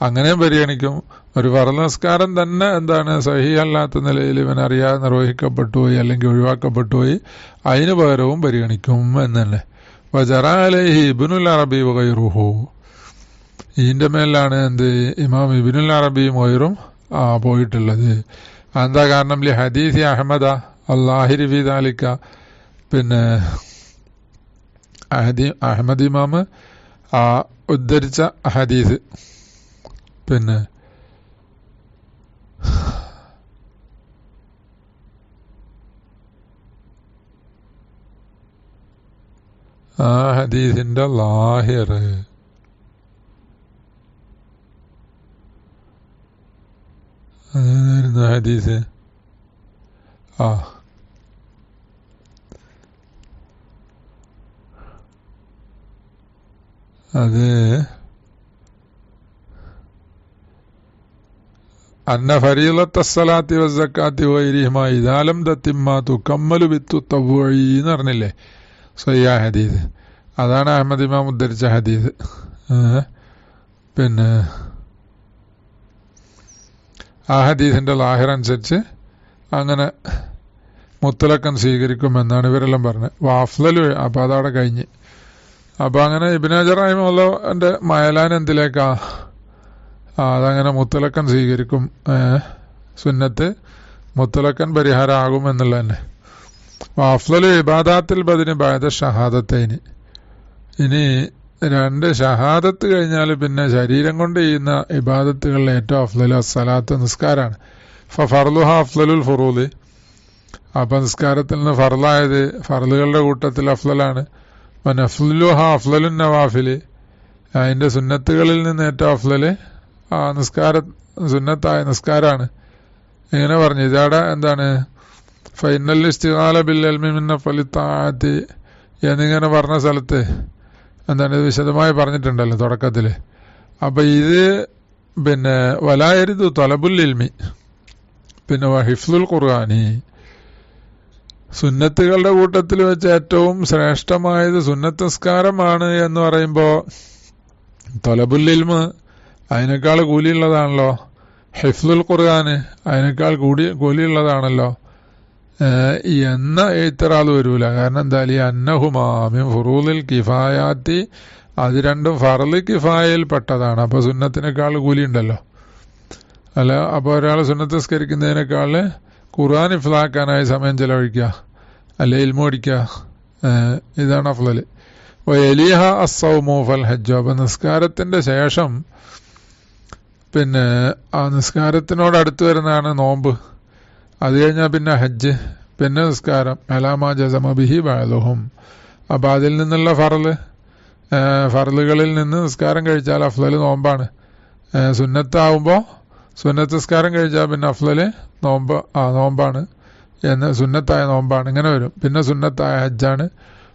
അങ്ങനെയും പരിഗണിക്കും. ഒരു ഫർള് നിസ്കാരം തന്നെ എന്താണ് സഹീഹ് അല്ലാത്ത നിലയിൽ ഇവൻ അറിയാതെ നിർവഹിക്കപ്പെട്ടു പോയി അല്ലെങ്കിൽ ഒഴിവാക്കപ്പെട്ടു പോയി, അതിന് പകരവും പരിഗണിക്കും എന്നല്ലേ. വജറ അലൈഹി ഇബ്നുൽ അറബി വഗൈറുഹു, ഇതിന്റെ മേലാണ് എന്ത്? ഇമാം ഇബ്നുൽ അറബിയും ഗൈറും പോയിട്ടുള്ളത്. എന്താ കാരണം? ലി ഹദീസി അഹ്മദ അല്ലാഹിരി ഫി ദാലിക, പിന്നെ അഹ്മദ് ഇമാം ആ ഉദ്ധരിച്ച ഹദീസ്. പിന്നെ ആ ഹദീസിന്റെ ലാഹിർ അതായിരുന്നു ഹദീസ്. അത് അന്ന ഫരീളത്ത സ്വലാത്തി വസ്സക്കാത്തി വൈരിഹിമ ഇദാ ലം തത്തിമ്മ തുകമ്മലു ബിത്തുത്തവ്വുഇ എന്ന് പറഞ്ഞില്ലേ സ്വഹീഹ് ഹദീസ്. അതാണ് അഹ്മദ് ഇമാം ഉദ്ധരിച്ച ഹദീസ്. പിന്നെ ആ ഹദീസിന്റെ ലാഹിർ അനുസരിച്ച് അങ്ങനെ മുത്തലക്കൻ സ്വീകരിക്കുമെന്നാണ് ഇവരെല്ലാം പറഞ്ഞത്. വാഫ്ലലു അപ്പം അതവിടെ കഴിഞ്ഞ്. അപ്പം അങ്ങനെ ഇബ്നു ഹജർ റഹിമഹുള്ളാഹിന്റെ മയലാൻ എന്തിലേക്കാ അതങ്ങനെ മുത്തലക്കൻ സ്വീകരിക്കും. സുന്നത്ത് മുത്തലക്കൻ പരിഹാരമാകും എന്നുള്ള തന്നെ. വാഫ്ലലു ഇബാദാത്തിൽ ബദിന് ബഅദ ഷഹാദത്തൈനി. ഇനി 2 ഷഹാദത്ത് കഴിഞ്ഞാൽ പിന്നെ ശരീരം കൊണ്ട് ചെയ്യുന്ന ഇബാദത്തുകളിൽ ഏറ്റവും അഫ്ലലു അസ്സലാത്ത് നിസ്കാരാണ്. ഫർളുഹ അഫ്ലലുൽ ഫുറൂദ്. അപ്പം നിസ്കാരത്തിൽ നിന്ന് ഫർളായത് ഫർളുകളുടെ കൂട്ടത്തിൽ അഫ്ലലാണ്. നഫ്ലുഹ അഫ്ലലുൻ നവാഫില്. അതിന്റെ സുന്നത്തുകളിൽ നിന്ന് ഏറ്റവും അഫ്ലല് ആ സുന്നത്തായ നിസ്കാരാണ്. ഇങ്ങനെ പറഞ്ഞു. ഇതാടെ എന്താണ് ഫൈനൽ ഇസ്തിഗാല ബിൽ ഇൽമി മിൻ അഫ്ളി തആത്തി എന്നിങ്ങനെ പറഞ്ഞ സ്ഥലത്ത് എന്താണ് ഇത് വിശദമായി പറഞ്ഞിട്ടുണ്ടല്ലോ തുടക്കത്തില്. അപ്പൊ ഇത് പിന്നെ വലായരുതു തലബുൽ ഇൽമി, പിന്നെ ഹിഫ്ലുൽ ഖുർആനി. സുന്നത്തുകളുടെ കൂട്ടത്തിൽ വെച്ച് ഏറ്റവും ശ്രേഷ്ഠമായത് സുന്നത്ത് നിസ്കാരമാണ് എന്ന് പറയുമ്പോ തലബുൽ ഇൽമ് അതിനേക്കാൾ കൂലിയുള്ളതാണല്ലോ. ഹിഫ്ലുൽ ഖുർആന് അതിനേക്കാൾ കൂലിയുള്ളതാണല്ലോ എന്ന എഴുത്തറാത് വരൂല. കാരണം എന്താ അന്നഹുമാ മിൻ ഫുറൂദിൽ കിഫായാത്തി, അത് രണ്ടും ഫർള് കിഫായയിൽ പെട്ടതാണ്. അപ്പൊ സുന്നത്തിനേക്കാൾ കൂലി ഉണ്ടല്ലോ അല്ല. അപ്പൊ ഒരാൾ സുന്നത്ത് നിസ്കരിക്കുന്നതിനേക്കാൾ ഖുർആൻ ഇഫ്ലാക്കാനായി സമയം ചെലവഴിക്കുക, അല്ലെ ഇൽമു പഠിക്കുക, ഇതാണ് അഫ്ളല്. വയലിഹ അസ്സൗമു ഫൽ ഹജ്ജ്. അപ്പൊ നിസ്കാരത്തിന്റെ ശേഷം പിന്നെ ആ നിസ്കാരത്തിനോട് അടുത്ത് വരുന്നതാണ് നോമ്പ്. അത് കഴിഞ്ഞാൽ പിന്നെ ഹജ്ജ്, പിന്നെ നിസ്കാരം. അലാമാ ജസമ ബിഹി ബഅദുഹും. അപ്പൊ അതിൽ നിന്നുള്ള ഫർളുകളിൽ നിന്ന് നിസ്കാരം കഴിച്ചാൽ അഫ്ളല് നോമ്പാണ്. സുന്നത്താവുമ്പോ സുന്നത്ത് നിസ്കാരം കഴിച്ചാൽ പിന്നെ അഫ്ളല് നോമ്പാണ് എന്ന് സുന്നത്തായ നോമ്പാണ്. ഇങ്ങനെ വരും. പിന്നെ സുന്നത്തായ ഹജ്ജാണ്.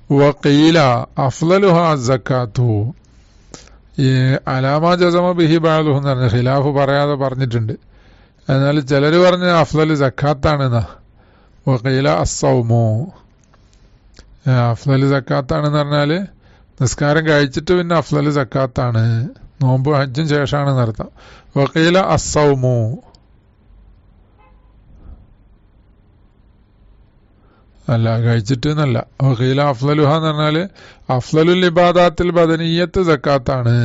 വഖീല അഫ്ളലുഹാ സക്കാത്തു. ഈ അലാമാ ജസമ ബിഹി ബഅദുഹും എന്ന് പറഞ്ഞ ഖിലാഫ് പറയാതെ പറഞ്ഞിട്ടുണ്ട്. എന്നാൽ ചിലർ പറഞ്ഞ അഫ്ളല് സക്കാത്താണെന്നാ. വഖീല അസ്സൗമു. അഫ്ളല് സക്കാത്താണെന്ന് പറഞ്ഞാല് നിസ്കാരം കഴിച്ചിട്ട് പിന്നെ അഫ്ളല് സക്കാത്താണ്, നോമ്പ് ഹജ്ജും ശേഷമാണെന്ന് അർത്ഥം. വഖീല അസ്സൗമു. അല്ല, കഴിച്ചിട്ട് എന്നല്ല. വഖീല അഫ്ളലുഹ എന്ന് പറഞ്ഞാല് അഫ്ളലുൽ ഇബാദാത്തിൽ ബദനിയ്യത്ത് സക്കാത്താണ്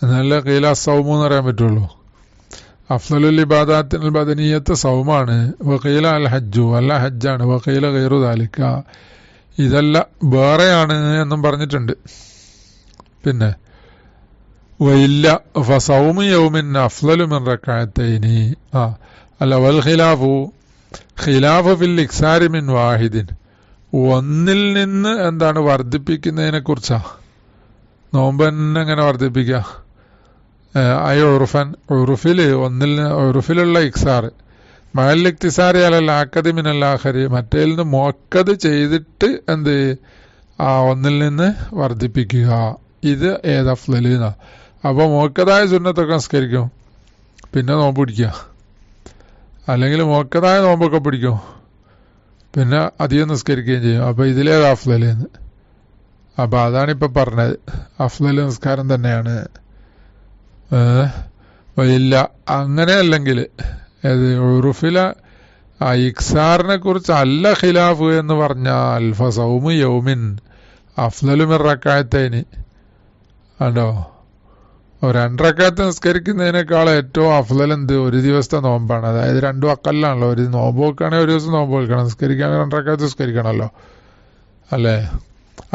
എന്നല്ല ഖീല അസ്സൗമു എന്ന് പറയാൻ പറ്റുള്ളൂ. അഫ്ളലുൽ ഇബാദാത്തിൽ ബദനിയ്യത്ത് സൗമാണ്. വഖീല അൽ ഹജ്ജു, അല്ല ഹജ്ജാണ്. വഖീല ഗൈറു ദാലിക, ഇതല്ല വേറെയാണ് എന്നും പറഞ്ഞിട്ടുണ്ട്. പിന്നെ വയില്ല ഫസൗമു യൗമിൻ അഫ്ളലു മിൻ റക്അത്തൈനി. അല്ല വൽ ഖിലാഫ് ഫിൽ ഇക്സാരി മിൻ വാഹിദിൻ. ഒന്നിൽ നിന്ന് എന്താണ് വർദ്ധിപ്പിക്കുന്നതിനെ കുറിച്ചാ. നോമ്പ് തന്നെ എങ്ങനെ വർദ്ധിപ്പിക്കുക? ഉറുഫിലുള്ള ഇക്സാർ മഹൽ ഇക്തിസാരി അലൽ ആക്കദി മിനൽ ആഖരി, മറ്റേൽ നിന്ന് മുഅക്കദ് ചെയ്തിട്ട് എന്ത് ഒന്നിൽ നിന്ന് വർദ്ധിപ്പിക്കുക. ഇത് ഏത് അഫ്ളല് എന്നാ. അപ്പൊ മുഅക്കദായ സുന്നത്തൊക്കെ നിസ്കരിക്കും, പിന്നെ നോമ്പ് പിടിക്കുക. അല്ലെങ്കിൽ മുഅക്കദായ നോമ്പൊക്കെ പിടിക്കും, പിന്നെ അധികം നിസ്കരിക്കുകയും ചെയ്യും. അപ്പൊ ഇതിലേത് അഫ്ളല് എന്ന്. അപ്പൊ അതാണിപ്പൊ പറഞ്ഞത്. അഫ്ളല് നിസ്കാരം തന്നെയാണ്. ഇല്ല അങ്ങനെ അല്ലെങ്കിൽ ഉറുഫില ഇക്സാറിനെ കുറിച്ച് അല്ല ഖിലാഫ് എന്ന് പറഞ്ഞാൽ ഫസൗമു യൗമിൻ അഫ്ളലു മിൻ റക്അത്തൈനി. കണ്ടോ, 2 റക്അത്ത് നിസ്കരിക്കുന്നതിനേക്കാൾ ഏറ്റവും അഫ്ളൽ എന്ത്? ഒരു ദിവസത്തെ നോമ്പാണ്. അതായത് 2 അക്കല്ലാണല്ലോ. ഒരു നോമ്പ് വെക്കുകയാണെങ്കിൽ ഒരു ദിവസം നോമ്പ് വെക്കണം, നിസ്കരിക്കുകയാണെങ്കിൽ 2 റക്അത്ത് നിസ്കരിക്കണമല്ലോ അല്ലേ.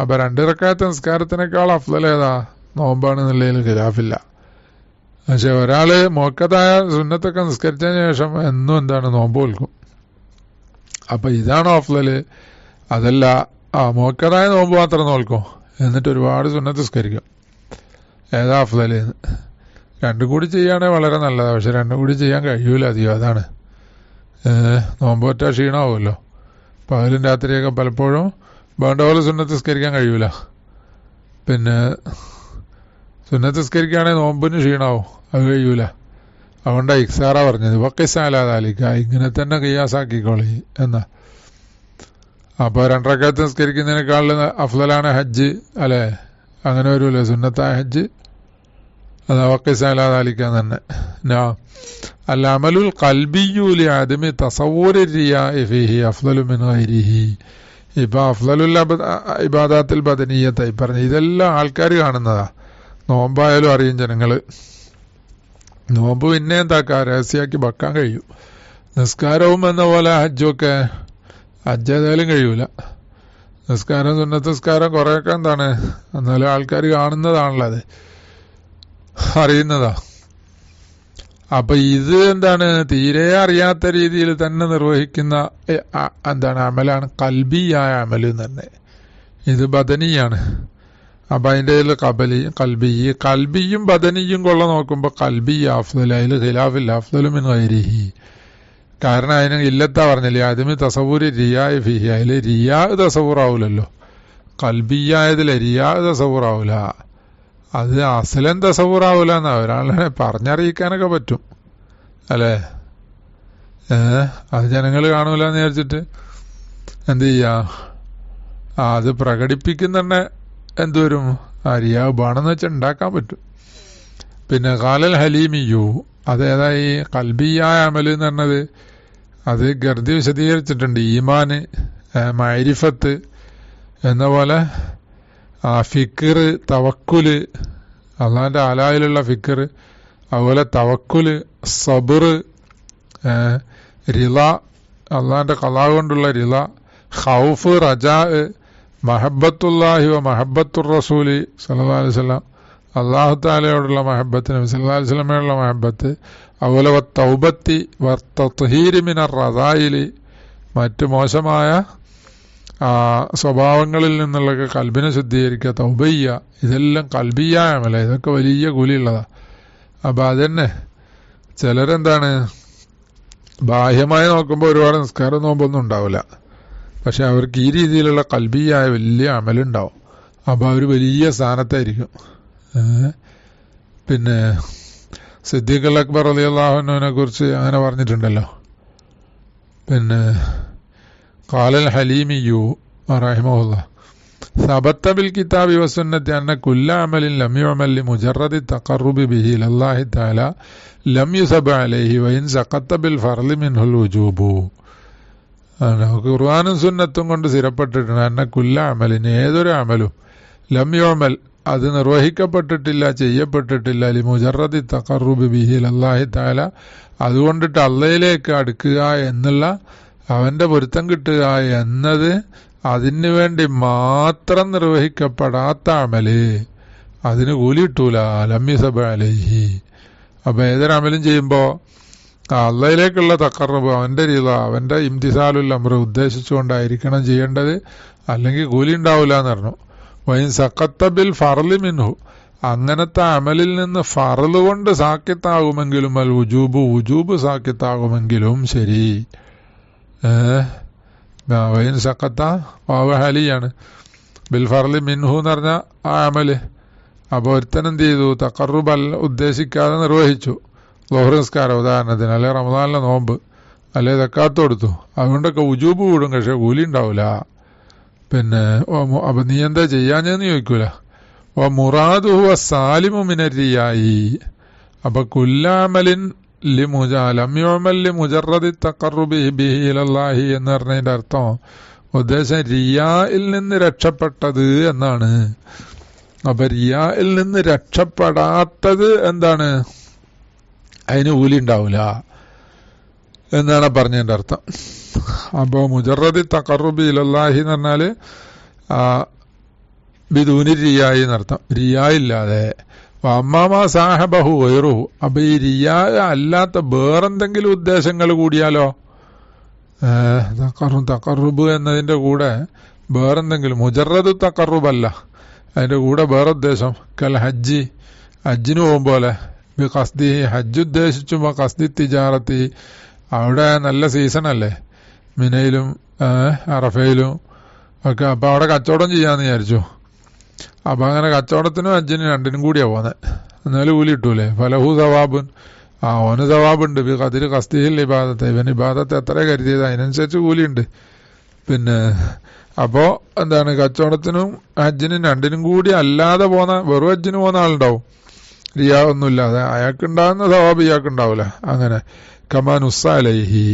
അപ്പൊ 2 റക്അത്ത് നിസ്കാരത്തിനേക്കാൾ അഫ്ളൽ ഏതാ? നോമ്പാണെന്നുള്ളതിൽ ഖിലാഫില്ല. പക്ഷെ ഒരാള് മുഅക്കദായ സുന്നത്തൊക്കെ നിസ്കരിച്ചതിന് ശേഷം എന്നും എന്താണ് നോമ്പ് നോൽക്കും. അപ്പൊ ഇതാണോ അഫ്ളല്? അതല്ല, മുഅക്കദായ നോമ്പ് മാത്രം നോൽക്കും, എന്നിട്ട് ഒരുപാട് സുന്നത്ത് നിസ്കരിക്കും. ഏതാ അഫ്ളല്? രണ്ടും കൂടി ചെയ്യുകയാണെങ്കിൽ വളരെ നല്ലതാണ്. പക്ഷെ രണ്ടും കൂടി ചെയ്യാൻ കഴിയൂല അധികം. അതാണ് നോമ്പ് ഒറ്റ ക്ഷീണമാവുമല്ലോ. പകലും രാത്രിയൊക്കെ പലപ്പോഴും വേണ്ട പോലെ സുന്നത്ത് നിസ്കരിക്കാൻ കഴിയൂല. പിന്നെ സുന്നത്ത് നിസ്കരിക്കുകയാണെങ്കിൽ നോമ്പിന് ക്ഷീണമാവും, അത് കഴിയൂല. അതുകൊണ്ടാണ് ഇക്സാറ പറഞ്ഞത് വക്കിസാലാതാലിക്ക, ഇങ്ങനെ തന്നെ ഖിയാസാക്കിക്കോളി എന്നാ. അപ്പോൾ 2 റക്അത്ത് നിസ്കരിക്കുന്നതിനേക്കാൾ അഫ്ളലാണ് ഹജ്ജ്, അല്ലേ? അങ്ങനെ വരുമല്ലോ സുന്നത്തായ ഹജ്ജ്. അത് വക്കിസാലാതാലിക്ക തന്നെ. അൽ-അമലുൽ ഖൽബിയ്യു ലിഅദമി തസവ്വുരി റിയാഇ ഫീഹി അഫ്ളലു മിൻ ഗൈരിഹി. ഇപ്പൊ അഫ്ളലുൽ ഇബാദാത്തുൽ ബദനിയ്യത്തായി പറഞ്ഞു. ഇതെല്ലാം ആൾക്കാർ കാണുന്നതാ. നോമ്പായാലും അറിയും ജനങ്ങള്. നോമ്പ് പിന്നെ എന്താക്കാ, രഹസ്യമാക്കി വെക്കാൻ കഴിയും. നിസ്കാരവും എന്ന പോലെ ഹജ്ജൊക്കെ, ഹജ്ജ് ഏതായാലും കഴിയൂല. നിസ്കാരം, സുന്നത്ത് നിസ്കാരം കുറെയൊക്കെ എന്താണ്, എന്നാലും ആൾക്കാർ കാണുന്നതാണല്ലോ, അത് അറിയുന്നതാ. അപ്പൊ ഇത് എന്താണ്, തീരെ അറിയാത്ത രീതിയിൽ തന്നെ നിർവഹിക്കുന്ന എന്താണ് അമലാണ് കൽബിയായ അമല് തന്നെ. ഇത് ബദനിയാണ്. അപ്പൊ അതിൻ്റെ കൽബിയും ബദനിയും കൊള്ള നോക്കുമ്പോ കൽബി അഫ്ളൽ, അതിൽ ഖിലാഫില്ല. അഫ്ളലു മിൻ ഗൈരിഹി. കാരണം അതിന് ഇല്ലത്താ പറഞ്ഞില്ലേ, ആദ്യമേ തസവൂര് റിയായ് ഫിഹി, അതിൽ റിയാ തസവൂറാവൂലല്ലോ. കൽബിയായതിലെ റിയാ തസവൂറാവൂല. അത് അസലൻ തസവൂറാവൂല എന്നാ. ഒരാളെ പറഞ്ഞറിയിക്കാനൊക്കെ പറ്റും, അല്ലേ? അത് ജനങ്ങൾ കാണൂല എന്ന് വിചാരിച്ചിട്ട് എന്ത് ചെയ്യാ, അത് പ്രകടിപ്പിക്കുന്ന എന്തുവരും, റിയാ ബാണെന്ന് വെച്ചാൽ ഉണ്ടാക്കാൻ പറ്റും. പിന്നെ ഖാലൽ ഹലീമിയു, അതേതായി കൽബിയായ അമല് എന്ന് പറഞ്ഞത്, അത് ഗർദി വിശദീകരിച്ചിട്ടുണ്ട്. ഈമാന്, മഅരിഫത്ത് എന്ന പോലെ ഫിക്ർ, തവക്കുല്, അള്ളാന്റെ ആലായിലുള്ള ഫിക്ർ, അതുപോലെ തവക്കുല്, സബർ, റിള, അള്ളാന്റെ ഖളാ കൊണ്ടുള്ള റിള, ഖൗഫ്, റജാ, മഹബ്ബത്തുല്ലാഹി വ മഹബ്ബത്തുർ റസൂലി സല്ലല്ലാഹു അലൈഹി വസല്ലം, അള്ളാഹു തആലയോടുള്ള മഹബ്ബത്ത്, നബി സല്ലല്ലാഹു അലൈഹി വസല്ലമയോടുള്ള മഹബ്ബത്ത്, അതുപോലെ തൗബത്തി വത്തത്ഹീരി മിനർ റദായിലി, മറ്റു മോശമായ സ്വഭാവങ്ങളിൽ നിന്നുള്ള കൽബിനെ ശുദ്ധീകരിക്കുക, തൗബയ്യ, ഇതെല്ലാം കൽബിയായ അമല. ഇതൊക്കെ വലിയ കൂലിയുള്ളതാ. അപ്പൊ അതന്നെ ചിലരെന്താണ്, ബാഹ്യമായി നോക്കുമ്പോൾ ഒരുപാട് നിസ്കാരം നോമ്പൊന്നും ഉണ്ടാവില്ല, പക്ഷെ അവർക്ക് ഈ രീതിയിലുള്ള കൽബിയായ വലിയ അമലുണ്ടാവും. അപ്പൊ അവർ വലിയ സ്ഥാനത്തായിരിക്കും. പിന്നെ സിദ്ദീഖ് അൽ അക്ബർ റളിയല്ലാഹു അൻഹുവിനെ കുറിച്ച് അങ്ങനെ പറഞ്ഞിട്ടുണ്ടല്ലോ. പിന്നെ ഖാലൽ ഹലീമിയു റഹിമഹുല്ലാഹ് സബത്ത ബിൽ കിതാബി വസുന്നത്തി അന്ന കുല്ല അമലിൻ ലം യുഅമൽ ലിമുജറദി തഖർറുബി ബിഹി ഇലല്ലാഹി തആല ലം യുസബ അലൈഹി വഇൻ സഖത്ത ബിൽ ഫർളി മിൻഹുൽ വുജൂബു. ഖുർആനും സുന്നത്തും കൊണ്ട് സ്ഥിരപ്പെട്ടിട്ടുണ്ട് അന്ന കുല്ല അമലിൻ, ഏതൊരു അമലും, ലം യുഅമൽ, അത് നിർവഹിക്കപ്പെട്ടിട്ടില്ല, ചെയ്യപ്പെട്ടിട്ടില്ല, ലിമുജറദി തഖർറുബി ബിഹി ഇലല്ലാഹി തആല, അതുകൊണ്ടിട്ട് അള്ളയിലേക്ക് അടുക്കുക എന്നുള്ള, അവന്റെ പൊരുത്തം കിട്ടുക എന്നത്, അതിനു വേണ്ടി മാത്രം നിർവഹിക്കപ്പെടാത്ത അമല്, അതിന് കൂലി കിട്ടൂല. ലം യുസബ അലൈഹി. അപ്പൊ ഏതൊരമലും ചെയ്യുമ്പോ അള്ളയിലേക്കുള്ള തഖർറുബ്, അവന്റെ രീത, അവന്റെ ഇംതിസാലുൽ അംർ ഉദ്ദേശിച്ചുകൊണ്ടായിരിക്കണം ചെയ്യേണ്ടത്, അല്ലെങ്കിൽ കൂലി ഉണ്ടാവില്ല എന്ന് പറഞ്ഞു. വൈൻ സഖത്ത ബിൽ ഫർളി മിൻഹു, അങ്ങനത്തെ അമലിൽ നിന്ന് ഫർള് കൊണ്ട് സാക്കിത്താകുമെങ്കിലും, അൽ വുജൂബ് സാക്കിത്താകുമെങ്കിലും ശരി. വൈൻ സഖത്ത വാവ ഹാലിയാണ്, ബിൽ ഫർളി മിൻഹു എന്ന് പറഞ്ഞ ആ അമല്. അപ്പൊ ഒരുത്തനെന്ത് ചെയ്തു, തഖർറുബ് ഉദ്ദേശിക്കാതെ നിർവഹിച്ചു. ളുഹർ നിസ്കാരം ഉദാഹരണത്തിന്, അല്ലെ റമദാനിലെ നോമ്പ്, അല്ലെ സക്കാത്ത് കൊടുത്തു, അതുകൊണ്ടൊക്കെ വുജൂബ് കൂടും, പക്ഷെ കൂലി ഉണ്ടാവില്ല. പിന്നെ അപ്പൊ നീ എന്താ ചെയ്യാഞ്ഞെന്ന് ചോദിക്കൂല. മുറാദുഹു സാലിമു മിനരിയായി. അപ്പൊ കുല്ലാമലിൻ ലം യുഅമൽ ലിമുജറദി തഖർറുബി ബിഹി ഇലല്ലാഹി എന്ന് പറഞ്ഞതിന്റെ അർത്ഥം, ഉദ്ദേശം റിയായിൽ നിന്ന് രക്ഷപ്പെട്ടത് എന്നാണ്. അപ്പൊ റിയായിൽ നിന്ന് രക്ഷപ്പെടാത്തത് എന്താണ്, അതിന് കൂലി ഉണ്ടാവില്ല എന്നാണ് പറഞ്ഞതിന്റെ അർത്ഥം. അപ്പോ മുജറദി തഖർറുബി ഇലല്ലാഹി എന്ന് പറഞ്ഞാല് ബിദൂനി റിയായി എന്നർത്ഥം, റിയായില്ലാതെ. അമ്മാമാ സാഹബഹു വൈറുഹു, അപ്പൊ ഈ റിയാ അല്ലാത്ത വേറെന്തെങ്കിലും ഉദ്ദേശങ്ങൾ കൂടിയാലോ, തഖറുബ് എന്നതിന്റെ കൂടെ വേറെന്തെങ്കിലും, മുജറദ് തഖറുബല്ല, അതിന്റെ കൂടെ വേറെ ഉദ്ദേശം, കൽ ഹജ്ജി, ഹജ്ജിന് പോകുമ്പോലെ, ബി ഖസ്ദി, ഹജ്ജ് ഉദ്ദേശിച്ചുമ്പോ ഖസ്ദി തിജാറത്തി, അവിടെ നല്ല സീസൺ അല്ലേ മിനയിലും അറഫയിലും ഒക്കെ, അപ്പൊ അവിടെ കച്ചവടം ചെയ്യാന്ന് വിചാരിച്ചു. അപ്പൊ അങ്ങനെ കച്ചവടത്തിനും ഹജ്ജിനും രണ്ടിനും കൂടിയാ പോകുന്നത്, എന്നാലും കൂലി കിട്ടൂലേ. ഫലഹു സവാബുൻ, ഓന് സവാബുണ്ട്, ബി ഖദിരി ഖസ്ദിഹിൽ ഇബാദത്ത്, ഇവൻ ഇബാദത്ത് എത്ര കരുതിയത് അതിനനുസരിച്ച് കൂലിയുണ്ട്. പിന്നെ അപ്പോ എന്താണ്, കച്ചവടത്തിനും ഹജ്ജിനും രണ്ടിനും കൂടി അല്ലാതെ പോന്ന, വെറും ഹജ്ജിന് പോകുന്ന ആളുണ്ടാവും റിയാ ഒന്നുമില്ലാതെ, അയാൾക്കുണ്ടാകുന്ന സവാബ് ഇയാൾക്കുണ്ടാവൂല. അങ്ങനെ കമാ നുസ്സ അലൈഹി,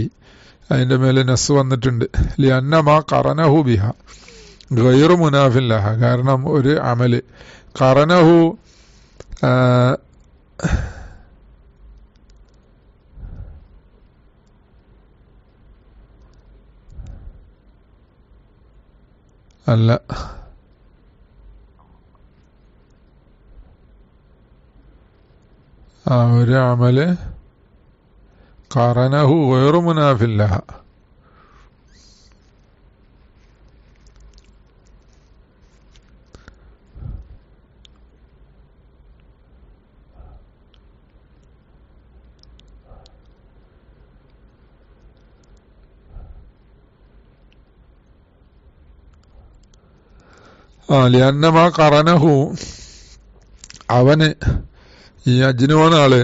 അതിന്റെ മേലെ നസ് വന്നിട്ടുണ്ട്. ലിഅന്നമാ ഖറനഹു ബിഹ ഗൈറു മുനാഫിൻ ലഹ, കാരണം ഒരു അമല് ഖറനഹു അല്ല, ഒരു അമല് ഖറനഹു ഗൈറു മുനാഫിൻ ലഹ, ലിഅന്നമാ ഖറനഹു, അവന് ഈ ഹജ്ജിന് പോകുന്ന ആള്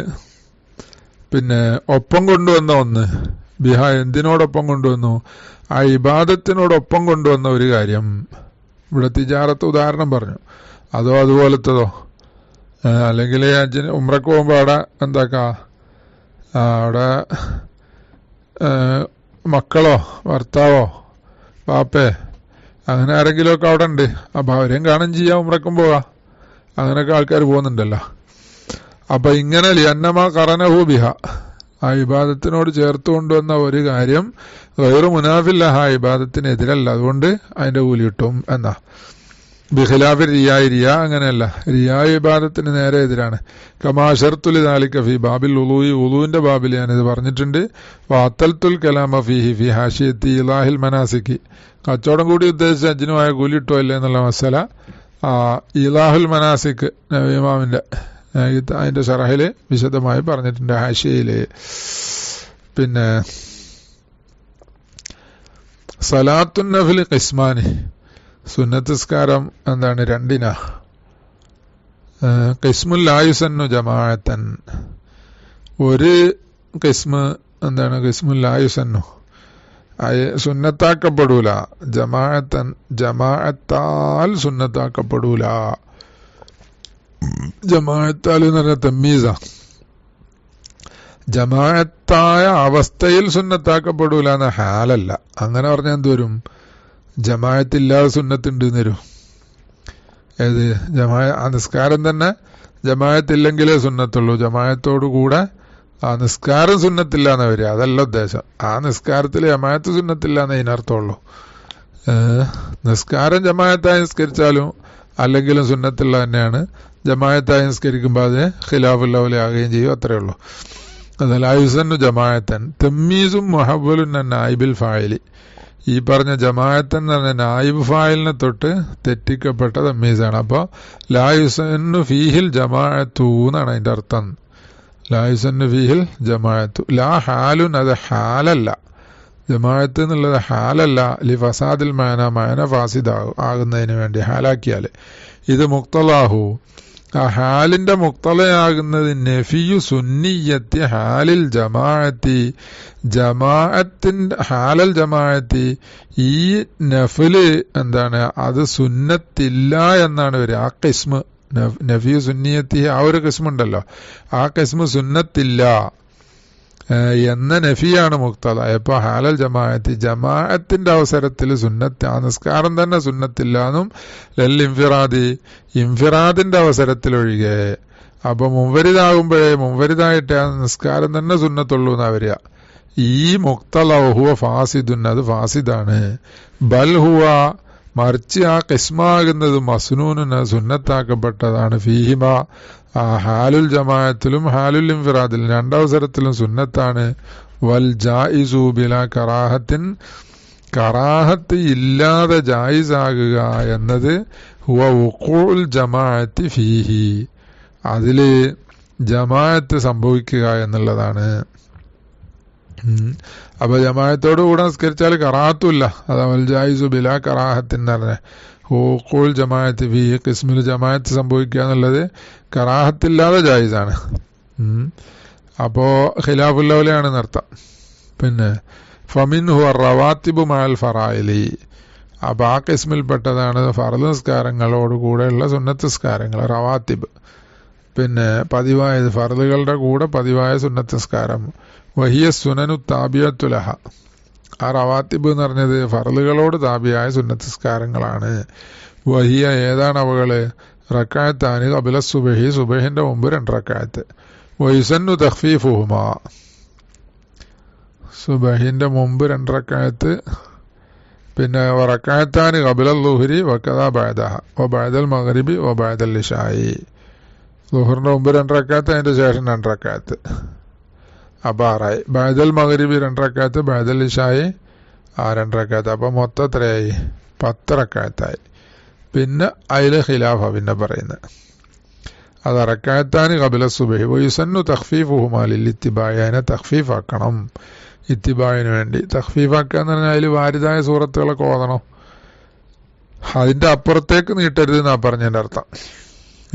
പിന്നെ ഒപ്പം കൊണ്ടുവന്ന ഒന്ന്, ബിഹ എന്തിനോടൊപ്പം കൊണ്ടുവന്നു, ആ ഇബാദത്തിനോടൊപ്പം കൊണ്ടുവന്ന ഒരു കാര്യം. ഇവിടെ തിജാറത്ത് ഉദാഹരണം പറഞ്ഞു, അതോ അതുപോലത്തതോ, അല്ലെങ്കിൽ ഹജ്ജിന് ഉംറക്ക് പോകുമ്പോ അവിടെ എന്താക്കാ, അവിടെ മക്കളോ ഭർത്താവോ പാപ്പേ അങ്ങനെ ആരെങ്കിലും ഒക്കെ അവിടെ ഉണ്ട്, അപ്പൊ അവരെയും കാണും ചെയ്യാം, ഉംറക്കും പോകാം, അങ്ങനെയൊക്കെ ആൾക്കാർ പോകുന്നുണ്ടല്ലോ. അപ്പൊ ഇങ്ങനെ ലിഅന്നമാ ഖറനഹു ബിഹ, ആ ഇബാദത്തിനോട് ചേർത്ത് കൊണ്ടുവന്ന ഒരു കാര്യം ഗൈറു മുനാഫിൻ ലഹ, ഇബാദത്തിനെതിരല്ല, അതുകൊണ്ട് അതിന്റെ കൂലി കിട്ടും എന്നാ. ബിഖിലാഫി റിയായി, റിയാ അങ്ങനെയല്ല, റിയാ ഇബാദത്തിന് നേരെ എതിരാണ്. കമാ ശർത്തുൽ ദാലിക ഫി ബാബിൽ ഉളൂഇ, ഉളൂവിന്റെ ബാബിൽ ഞാനിത് പറഞ്ഞിട്ടുണ്ട്. വഅത്തൽതുൽ കലാമ ഫീഹി ഫി ഹാഷിയത്തി ഇലാഹിൽ മനാസികി, കച്ചവടം കൂടി ഉദ്ദേശിച്ച് ഹജ്ജിനുമായ കൂലി കിട്ടോ ഇല്ലേ എന്നുള്ള മസല ഇലാഹുൽ മനാസിക് നബിമാമിന്റെ അതിന്റെ ശറഹില് വിശദമായി പറഞ്ഞിട്ടുണ്ട്, ഹാഷിയയില്. പിന്നെ സലാത്തുൻ നഫ്ലി ഖിസ്മാനി, സുന്നത്തസ്കാരം എന്താണ് രണ്ടിനാ. ഖിസ്മുൽ ലാ യുസന്നു ജമാഅത്തൻ, ഒരു ഖിസ്മ് എന്താണ്, ഖിസ്മുൽ ലാ യുസന്നു സുന്നത്താക്കപ്പെടൂല, ജമാഅത്തൻ ജമാഅത്താൽ സുന്നത്താക്കപ്പെടൂല. ജമാഅത്താൽ എന്ന് പറഞ്ഞ തമ്മീസ, ജമാഅത്തായ അവസ്ഥയിൽ സുന്നത്താക്കപ്പെടൂല എന്ന ഹാലല്ല. അങ്ങനെ പറഞ്ഞാൽ എന്തുവരും, ജമാഅത്തില്ലാതെ സുന്നത്തുണ്ട് എന്ന് വരും. ഏത് ആ നിസ്കാരം തന്നെ ജമാഅത്തില്ലെങ്കിലേ സുന്നത്തുള്ളൂ, ജമാഅത്തോടു കൂടെ ആ നിസ്കാരം സുന്നത്തില്ല എന്ന് വരിക, അതല്ല ഉദ്ദേശം. ആ നിസ്കാരത്തിൽ ജമാഅത്ത് സുന്നത്തില്ല എന്ന് അതിനർത്ഥമുള്ളൂ. നിസ്കാരം ജമാഅത്തായി നിസ്കരിച്ചാലും അല്ലെങ്കിലും സുന്നത്തുള്ള തന്നെയാണ്. ജമാഅത്തായി നിസ്കരിക്കുമ്പോൾ അത് ഖിലാഫുൽ ഔല ആകുകയും ചെയ്യും, അത്രയേ ഉള്ളൂ. അതല്ല യുസന്നു ജമാഅത്തൻ തമ്മീസും മുഹവ്വലുൻ നായിബിൽ ഫായിലി, ഈ പറഞ്ഞ ജമാഅത്തൻ എന്ന് പറഞ്ഞ നായിബ് ഫായിലിനെ തൊട്ട് തെറ്റിക്കപ്പെട്ട തമ്മീസാണ്. അപ്പൊ ലാ യുസന്നു ഫീഹിൽ ജമാഅത്തു എന്നാണ് അതിന്റെ അർത്ഥം. ലാ യുസന്നു ഫീഹിൽ ജമാഅത്തു, ലാ ഹാലുൻ, അത് ഹാലല്ല, ജമാഅത്ത് എന്നുള്ളത് ഹാലല്ല. ലി ഫസാദിൽ മാന ഫാസിദ് ആകുന്നതിന് വേണ്ടി ഹാലാക്കിയാല്. ഇത് മുക്തലാഹു, ആ ഹാലിന്റെ മുക്തലയാകുന്നത് നഫിയു സുന്നിയത്തി ഹാലിൽ ജമാഅത്തി, ജമാഅത്തിന്റെ ഹാലൽ ജമാഅത്തി, ഈ നഫില് എന്താണ്, അത് സുന്നത്തില്ല എന്നാണ് വരിക. ആ ഖിസ്മ് നഫിയു സുന്നിയത്തി, ആ ഒരു ഖിസ്മുണ്ടല്ലോ, ആ ഖിസ്മ് സുന്നത്തില്ല എന്ന നഫിയാണ് മുക്തദ. എപ്പോ ഹാലൽ ജമാഅത്തി, ജമാഅത്തിന്റെ അവസരത്തിൽ സുന്നത്ത്, ആ നിസ്കാരം തന്നെ സുന്നത്തില്ലാന്നും, ലൽ ഇൻഫിറാദി, ഇൻഫിറാദിന്റെ അവസരത്തിൽ ഒഴികെ. അപ്പൊ മുൻവരിദാകുമ്പോഴേ മുൻവരിദായിട്ട് ആ നിസ്കാരം തന്നെ സുന്നത്തുള്ളൂ എന്നാ വരിക. ഈ മുക്തദ ഹുവ ഫാസിദുൻ, അത് ഫാസിദാണ്. ബൽ ഹുവ മറിച്ച് ആ ഖിസ്മാകുന്നത് മസ്നൂന് സുന്നത്താക്കപ്പെട്ടതാണ്. ഫീഹിമ ഹാലുൽ ജമാഅത്തിലും ഹാലുൽ ഇൻഫിറാദിലും രണ്ടവസരത്തിലും സുന്നത്താണ്. വൽ ജായിസു ബിലാ കറാഹത്തിൻ, കറാഹത്ത് ഇല്ലാതെ ജായിസാകുക എന്നത് ഹുവ വുഖൂഉൽ ജമാഅത്തി ഫീഹി, അതില് ജമാഅത്ത് സംഭവിക്കുക എന്നുള്ളതാണ്. അപ്പൊ ജമാഅത്തോട് കൂടെ നിസ്കരിച്ചാൽ കറാഹത്തുമില്ല. അതാ വൽ ജായിസു ബിലാ കറാഹത്തിൻ എന്ന് പറഞ്ഞ വുഖൂഉൽ ജമാഅത്തി ഫീഹി, ഖിസ്മിൽ ജമാഅത്ത് സംഭവിക്കുക എന്നുള്ളത് കറാഹത്തില്ലാതെ ജായിസാണ്. അപ്പോ ഖിലാഫുൽ ഔലയാണെന്ന് അർത്ഥം. പിന്നെ ഫമിൻഹു റവാത്തിബു മഅൽ ഫറായിലി, അപ്പൊ ആ ഖിസ്മിൽപ്പെട്ടതാണ് ഫർദ് നിസ്കാരങ്ങളോടുകൂടെയുള്ള സുന്നത്ത് നിസ്കാരങ്ങൾ, റവാത്തിബ്. പിന്നെ പതിവായത് ഫർദുകളുടെ കൂടെ പതിവായ സുന്നത്ത് നിസ്കാരം. വഹിയ സുനനു താബിയത്തു ലഹ, ആ റവാത്തിബ് എന്ന് പറഞ്ഞത് ഫർദുകളോട് താബിയായ സുന്നത്ത് നിസ്കാരങ്ങളാണ്. വഹിയ ഏതാണ് അവകള്? റക്അത്താനി ഖബ്ല സുബ്ഹി, സുബ്ഹിന്റെ മുമ്പ് 2 റക്അത്ത്. വയുസന്നു തഖ്ഫീഫുഹുമാ, സുബ്ഹിന്റെ മുമ്പ് 2 റക്അത്ത്. പിന്നെ റക്അത്താനി ഖബ്ല ളുഹ്രി വകദാ ബഅദഹ വബഅദൽ മഗ്രിബി വബഅദൽ ഇശാഇ, ളുഹറിന്റെ മുമ്പ് 2 റക്അത്ത്, അതിന്റെ ശേഷം 2 റക്അത്ത്. അപ്പൊ 6ആയി. ബഅദൽ മഗ്രിബി 2 റക്അത്ത്, ബഅദൽ ഇശാഇ 2 റക്അത്ത്. അപ്പൊ മൊത്തം എത്രയായി? 10 റക്അത്തായി. പിന്നെ അതില് ഖിലാഫ പിന്നെ പറയുന്നത് അത് റക്അത്താനി ഖബ്ല സുബ്ഹി വയുസന്നു തഖ്ഫീഫുഹുമാ ലിത്തിബാഇ, അതിനെ തഖ്ഫീഫാക്കണം ഇത്തിബായിന് വേണ്ടി. തഖ്ഫീഫാക്കുക എന്ന് പറഞ്ഞാൽ അതിൽ വാരിദായ സൂറത്തുകളൊക്കെ ഓതണം, അതിന്റെ അപ്പുറത്തേക്ക് നീട്ടരുത് എന്നാ പറഞ്ഞതിന്റെ അർത്ഥം.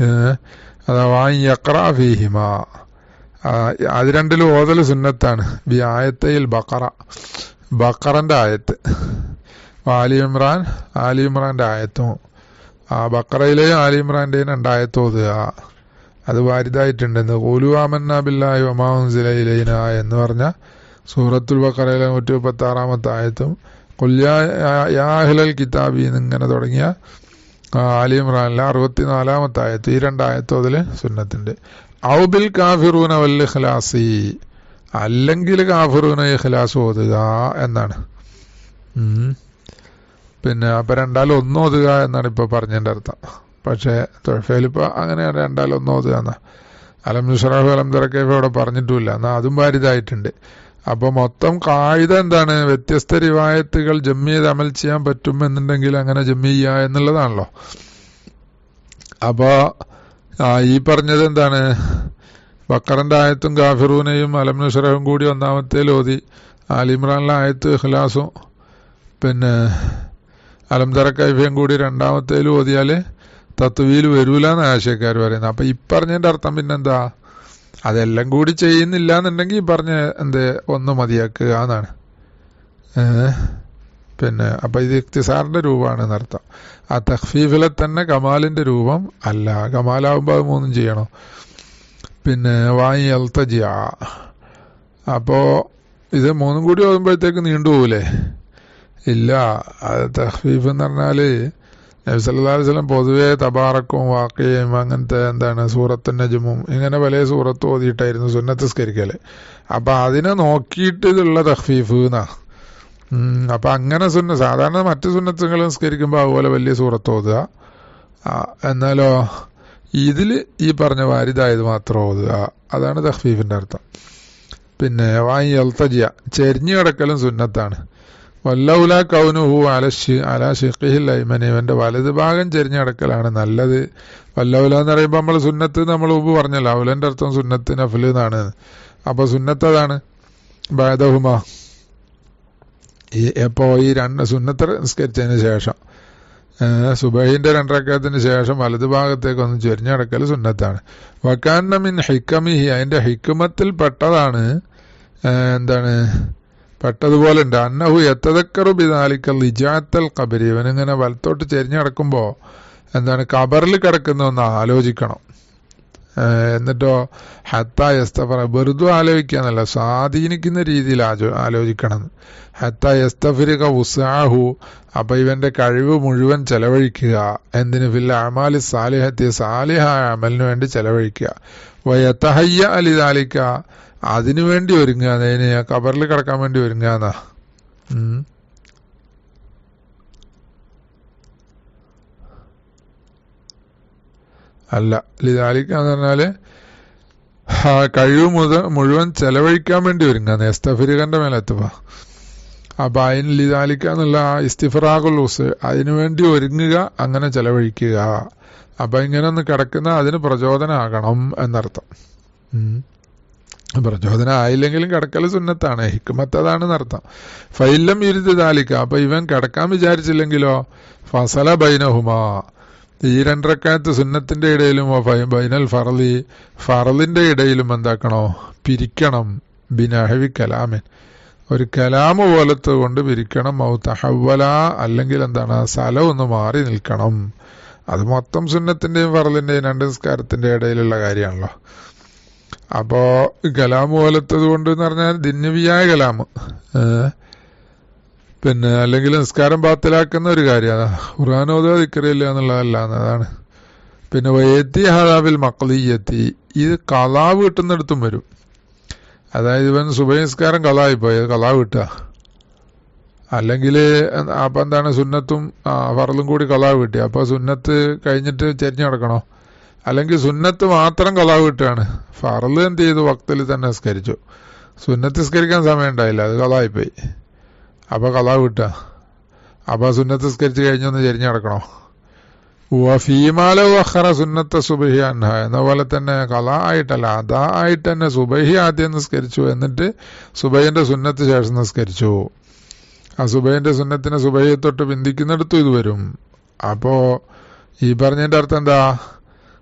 അഥവാ യഖ്റഅ ഫീഹിമാ, അത് രണ്ടിലും ഓതൽ സുന്നത്താണ്. ബി ആയത്തയിൽ ബഖറ, ബഖറന്റെ ആയത്ത്, ആലി ഇമ്രാൻ, ആലി ഇമ്രാന്റെ ആയത്തും, ആ ബഖറയിലെയും ആലി ഇമ്രാന്റെയും 2 ആയത്ത് ഓതുക, അത് വാരിദായിട്ടുണ്ടെന്ന്. ഖൂലു ആമന്നാ ബില്ലാഹി വമാ ഉൻസില ഇലൈനാ എന്ന് പറഞ്ഞ സൂറത്തുൽ ബഖറയിലെ 136-ാമത്തെ ആയത്തും, ഖുൽ യാ അഹ്ലൽ കിതാബി എന്നിങ്ങനെ തുടങ്ങിയ ആലി ഇമ്രാനിലെ 64-ാമത്തെ ആയത്ത്, ഈ 2 ആയത്ത് ഓതല് സുന്നത്തിന്റെ. ഔ ബിൽ കാഫിറൂന വൽ ഇഖ്ലാസി, അല്ലെങ്കിൽ കാഫിറൂന ഇഖ്ലാസ് ഓതുക എന്നാണ്. പിന്നെ അപ്പൊ 2-ൽ-1 ഓതുക എന്നാണ് ഇപ്പൊ പറഞ്ഞതിന്റെ അർത്ഥം. പക്ഷെ തൊഴഫയിലിപ്പോ അങ്ങനെ 2-ൽ-1 ഓതുക എന്നാ. അലം നുശ്റഹു അലം തറ കൈഫ ഇവിടെ പറഞ്ഞിട്ടുമില്ല, എന്നാ അതും വാരിദായിട്ടുണ്ട്. അപ്പൊ മൊത്തം ഖായിദ എന്താണ്? വ്യത്യസ്ത റിവായത്തുകൾ ജമ്മി ചെയ്ത് അമൽ ചെയ്യാൻ പറ്റും എന്നുണ്ടെങ്കിൽ അങ്ങനെ ജമ്മി ചെയ്യുക എന്നുള്ളതാണല്ലോ. അപ്പൊ ഈ പറഞ്ഞത് എന്താണ്? ബക്കറിന്റെ ആയത്തും കാഫിറൂനയും അലം നുശ്റഹും കൂടി 1-ാമത്തേൽ ഓതി, ആലിമ്രാനിലെ ആയത്ത് ഇഖ്ലാസും പിന്നെ അലം തറ കൈഫയും കൂടി 2-ാമത്തേൽ ഓതിയാല് തത്വീൽ വരൂല എന്ന് ആശയക്കാർ പറയുന്നത്. അപ്പൊ ഈ പറഞ്ഞതിന്റെ അർത്ഥം പിന്നെന്താ? അതെല്ലാം കൂടി ചെയ്യുന്നില്ല എന്നുണ്ടെങ്കിൽ ഈ പറഞ്ഞ 1 മതിയാക്കുക എന്നാണ്. പിന്നെ അപ്പൊ ഇത് ഇഖ്തിസാറിന്റെ രൂപമാണ് എന്നർത്ഥം. ആ തഖ്ഫീഫിലെ തന്നെ കമാലിന്റെ രൂപം അല്ല. കമാലാവുമ്പോ അത് 3 ചെയ്യണം. പിന്നെ വായി അൽത്തജിയ, അപ്പോ ഇത് 3 കൂടി ഓതുമ്പോഴത്തേക്ക് നീണ്ടുപോകൂലേ? ഇല്ല, അത് തഖ്ഫീഫ് എന്ന് പറഞ്ഞാല് നബി സല്ലല്ലാഹു അലൈഹി വസല്ലം പൊതുവെ തബാറക്കും വാഖിയും അങ്ങനത്തെ സൂറത്തുൻ നജ്മും ഇങ്ങനെ പല സൂറത്ത് ഓതിയിട്ടായിരുന്നു സുന്നത്ത് നിസ്കരിക്കല്. അപ്പൊ അതിനെ നോക്കിയിട്ട് ഇതുള്ള തഖ്ഫീഫ് എന്നാ. അപ്പൊ അങ്ങനെ സാധാരണ മറ്റു സുന്നത്തുകൾ നിസ്കരിക്കുമ്പോൾ അതുപോലെ വലിയ സൂറത്ത് ഓതുക, എന്നാലോ ഇതില് ഈ പറഞ്ഞ വാരിദായത് മാത്രം ഓതുക, അതാണ് തഖ്ഫീഫിന്റെ അർത്ഥം. പിന്നെ വായി അൽത്തജിയ, ചെരിഞ്ഞു കിടക്കലും സുന്നത്താണ്. വല്ലൗല കൗനുഹു അലാ ഷിഖിഹിൽ അയ്മനി, ഇവന്റെ വലത് ഭാഗം ചെരിഞ്ഞു കിടക്കലാണ് നല്ലത്. വല്ലൗല എന്ന് പറയുമ്പോൾ നമ്മൾ സുന്നത്ത് നമ്മൾ മുമ്പ് പറഞ്ഞല്ലോ, ഔലന്റെ അർത്ഥം സുന്നത്ത് നഫ്ല് എന്നാണ്. അപ്പൊ സുന്നത്ത് അതാണ് ബഅദഹുമ, എപ്പോ ഈ 2 സുന്നത്ത് നിസ്കരിച്ചതിന് ശേഷം, സുബഹിന്റെ 2 റക്അത്തിന് ശേഷം വലത് ഭാഗത്തേക്ക് ഒന്ന് ചെരിഞ്ഞു കിടക്കൽ സുന്നത്താണ്. വകാന്ന മിൻ ഹിക്കമിഹി, അതിന്റെ ഹിക്മത്തിൽ പെട്ടതാണ്, പെട്ടതുപോലെ ഉണ്ട്. അന്നഹു യതദക്കറു ബിദാലിക ലിജാഅത്തൽ ഖബരി, ഇവനിങ്ങനെ വലത്തോട്ട് ചെരിഞ്ഞു കിടക്കുമ്പോ ഖബറിൽ കിടക്കുന്നൊന്ന് ആലോചിക്കണം. എന്നിട്ടോ ഹത്താ യസ്തഫറ, വെറുതെ ആലോചിക്കാന്നല്ല, സ്വാധീനിക്കുന്ന രീതിയിൽ ആലോചിക്കണം. ഹത്താ യസ്തഫിരിക ഉസ്ആഹു, അപ്പൊ ഇവന്റെ കഴിവ് മുഴുവൻ ചെലവഴിക്കുക. എന്തിന്? ഫിൽ അഅമാലി സാലിഹത്തി, സാലിഹായ അമലിന് വേണ്ടി ചെലവഴിക്കുക. വയതഹയ്യ ലിദാലിക, അതിനുവേണ്ടി ഒരുങ്ങുക, അതിന് ഖബറിൽ കിടക്കാൻ വേണ്ടി ഒരുങ്ങുക എന്നാ. അല്ല. ലിദാലിക എന്ന് പറഞ്ഞാല് കഴിവ് മുഴുവൻ ചെലവഴിക്കാൻ വേണ്ടി ഒരുങ്ങാന്ന് എസ്തഫിരികന്റെ മേലെത്തുക. അപ്പൊ അതിന് ലിദാലിക എന്നുള്ള ഇസ്തിഫറാഖുൽ ഉസ് അതിനുവേണ്ടി ഒരുങ്ങുക, അങ്ങനെ ചെലവഴിക്കുക. അപ്പൊ ഇങ്ങനെ ഒന്ന് കിടക്കുന്ന അതിന് പ്രചോദനമാകണം എന്നർത്ഥം. പ്രചോദനം ആയില്ലെങ്കിലും കിടക്കൽ സുന്നത്താണ്, ഹിക്മത്ത് അതാണെന്നർത്ഥം. ഫൈലം യുരിദ് ദാലിക, അപ്പൊ ഇവൻ കിടക്കാൻ വിചാരിച്ചില്ലെങ്കിലോ ഫസല ബൈനഹുമാ, ഈ 2 റക്അത്ത് സുന്നത്തിന്റെ ഇടയിലും ബൈനൽ ഫറലിന്റെ ഇടയിലും എന്താക്കണോ, പിരിക്കണം. ബിനഹവി കലാമിൻ, ഒരു കലാമ് പോലത്തെ കൊണ്ട് പിരിക്കണം. ഔ തഹവ്വല, അല്ലെങ്കിൽ എന്താണ് സ്ഥലം ഒന്ന് മാറി നിൽക്കണം. അത് മൊത്തം സുന്നത്തിന്റെയും ഫറലിന്റെയും 2 നിസ്കാരത്തിന്റെ ഇടയിലുള്ള കാര്യമാണല്ലോ. അപ്പോ കലാമ് പോലത്തത് കൊണ്ട് എന്ന് പറഞ്ഞാൽ ദിന്യവിയായ കലാമ്, പിന്നെ അല്ലെങ്കിൽ നിസ്കാരം ബാത്തിലാക്കുന്ന ഒരു കാര്യമാണ്. ഖുർആനോദോ ദിക്റില്ല എന്നുള്ളതല്ല എന്നതാണ്. പിന്നെ വയത്തി ഹദാബിൽ മഖ്ലിയത്തി, ഇത് ഖളാ വീട്ടുന്നിടത്തും വരും. അതായത് ഇവൻ സുബഹി നിസ്കാരം ഖളായി പോയി, ഖളാ വീട്ടുക. അല്ലെങ്കിൽ അപ്പൊ എന്താണ് സുന്നത്തും ഫറലും കൂടി ഖളാ വീട്ടി, അപ്പൊ സുന്നത്ത് കഴിഞ്ഞിട്ട് ചെരിഞ്ഞു നടക്കണോ? അല്ലെങ്കിൽ സുന്നത്ത് മാത്രം ഖളാ വീട്ടുകയാണ്, ഫറല് എന്ത് ചെയ്തു വക്തിൽ തന്നെ നിസ്കരിച്ചു. സുന്നത്ത് നിസ്കരിക്കാൻ സമയം ഉണ്ടായില്ല, അത് ഖളായിപ്പോയി, അപ്പൊ ഖളാ വീട്ടുക. അപ്പൊ സുന്നത്ത് നിസ്കരിച്ച് കഴിഞ്ഞൊന്ന് ചെരിഞ്ഞു നടക്കണോ? ഫീമാല വഖറ സുന്നത്ത സുബഹി അൻഹ എന്ന പോലെ തന്നെ ഖളാ ആയിട്ടല്ല, അദാ ആയിട്ട് തന്നെ സുബഹി ആദ്യം നിസ്കരിച്ചു, എന്നിട്ട് സുബഹിന്റെ സുന്നത്ത് ശേഷം നിസ്കരിച്ചു. ആ സുബഹിന്റെ സുന്നത്തിനെ സുബഹിയെ തൊട്ട് ബന്ധിക്കുന്നിടത്തും ഇത് വരും. അപ്പോ ഈ പറഞ്ഞതിന്റെ അർത്ഥം എന്താ?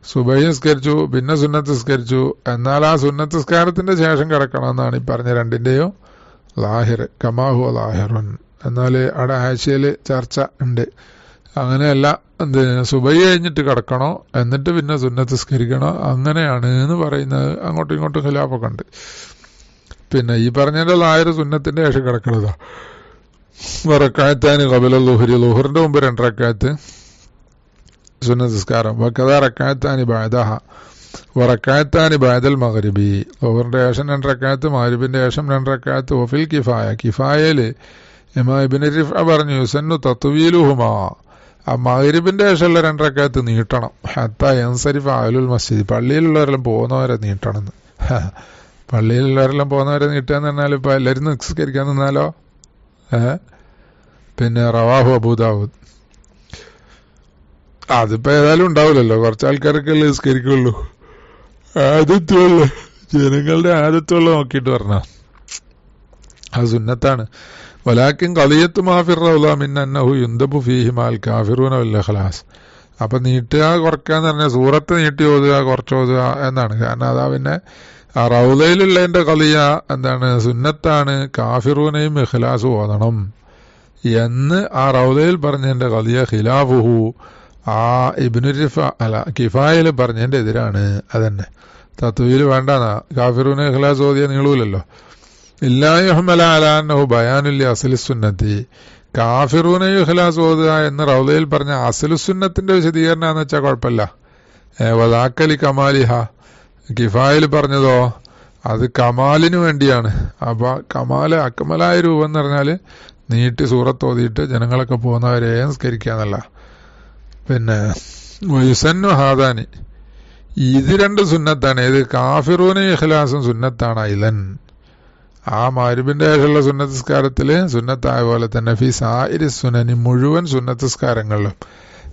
സുബഹി നിസ്കരിച്ചു, പിന്നെ സുന്നത്ത് നിസ്കരിച്ചു, എന്നാൽ ആ സുന്നത്ത് നിസ്കാരത്തിന്റെ ശേഷം കിടക്കണമെന്നാണ് ഈ പറഞ്ഞ രണ്ടിന്റെയും ലാഹിർ. കമാഹു ലാഹിറുൻ. എന്നാൽ അവിടെ ആഴ്ചയില് ചർച്ച ഉണ്ട്. അങ്ങനെയല്ല, സുബഹി കഴിഞ്ഞിട്ട് കിടക്കണോ എന്നിട്ട് പിന്നെ സുന്നത്ത് നിസ്കരിക്കണോ, അങ്ങനെയാണ് എന്ന് പറയുന്നത്. അങ്ങോട്ടും ഇങ്ങോട്ടും ഖിലാഫൊക്കെ ഉണ്ട്. പിന്നെ ഈ പറഞ്ഞതിന്റെ ലാഹിർ സുന്നത്തിന്റെ ശേഷം കിടക്കണതാ. റക്അത്താനി ഖബല ളുഹ്രി, ളുഹറിന്റെ മുമ്പ് 2 റക്അത്ത് സുന്നത്ത് നിസ്കാരം. വകദാ റക്അത്താനി ബഅദഹ വറക്അത്താനി ബഅദൽ മഗ്രിബി, ളുഹറിന്റെ ശേഷം 2 റക്അത്ത്, മഗ്രിബിന്റെ ശേഷം 2 റക്അത്ത്. വഫിൽ കിഫായ, കിഫായയില് ഇമാം ഇബ്നു റിഫ്അ പറഞ്ഞു യുസന്നു തത്വീലുഹുമാ, ആ മഗ്രിബിന്റെ ശേഷമുള്ള 2 റക്അത്ത് നീട്ടണം. ഹത്താ യൻസരിഫ അഹ്ലുൽ മസ്ജിദ്, പള്ളിയിലുള്ളവരെല്ലാം പോകുന്നവരെ നീട്ടണമെന്ന്. പള്ളിയിലുള്ളവരെല്ലാം പോകുന്നവരെ നീട്ടുക എന്ന് പറഞ്ഞാൽ ഇപ്പൊ എല്ലാവരും നിസ്കരിക്കാൻ നിന്നാലോ? പിന്നെ റവാഹു അബൂദാവൂദ്. അതിപ്പോ ഏതായാലും ഉണ്ടാവില്ലല്ലോ, കുറച്ച് ആൾക്കാരൊക്കെ അല്ലേ നിസ്കരിക്കുള്ളൂ. ആദത്തുള്ള ജനങ്ങളുടെ ആദത്തുള്ള നോക്കിയിട്ട് പറഞ്ഞ അത് സുന്നത്താണ്. വലാക്കിൻ ഖളിയത്തു മാഫിർ റൗള മിൻ അന്നഹു യുൻദബു ഫീഹി മാൽ കാഫിറൂന വൽ ഇഖ്ലാസ്. അപ്പൊ നീട്ടുക കുറക്കാന്ന് പറഞ്ഞാൽ സൂറത്ത് നീട്ടി ഓതുക, കുറച്ച് ഓതുക എന്നാണ്. കാരണം അതാ പിന്നെ ആ റൗളയിലുള്ളതിന്റെ ഖളിയ എന്താണ്, സുന്നത്താണ്, കാഫിറൂനയും ഇഖ്ലാസും ഓതണം എന്ന് ആ റൗളയിൽ പറഞ്ഞതിന്റെ ഖളിയ ഖിലാഫുഹു ആ ഇബ്നു റിഫ അല്ല കിഫായയിൽ പറഞ്ഞതിന്റെ എതിരാണ്. അതന്നെ തത്വയിൽ വേണ്ടാന്നാ. കാഫിറൂന ഇഖ്ലാസ് ഓതിയ നീളൂലല്ലോ. ഇല്ലാ യുഹ്മല അലാ അന്നഹു ബയാനുൽ അസ്ലി സുന്നത്തി, കാഫിറൂന ഇഖ്ലാസ് ഓതുക എന്ന് റൗളയിൽ പറഞ്ഞ അസ്ലു സുന്നത്തിന്റെ വിശദീകരണാന്ന് വെച്ചാൽ കുഴപ്പമില്ല. വദാക്കലി കമാലിഹ, കിഫായിൽ പറഞ്ഞതോ അത് കമാലിന് വേണ്ടിയാണ്. അപ്പൊ കമാല് അക്മലായ രൂപം എന്ന് പറഞ്ഞാല് നീട്ടി സൂറത്ത് ഓതിയിട്ട് ജനങ്ങളൊക്കെ പോകുന്നവരെ സംസ്കരിക്കാന്നല്ല. പിന്നെ വയുസന്നു ഹാദാനി, ഇത് 2 സുന്നത്താണ്. ഏത്? കാഫിറൂന ഇഖ്ലാസും സുന്നത്താണ്. ഇലൻ ആ മഗ്രിബിന്റെ ശേഷമുള്ള സുന്നത്ത് നിസ്കാരത്തില് സുന്നത്തായ പോലെ തന്നെ ഫി സായിരി സുനനി, മുഴുവൻ സുന്നത്ത് നിസ്കാരങ്ങളിലും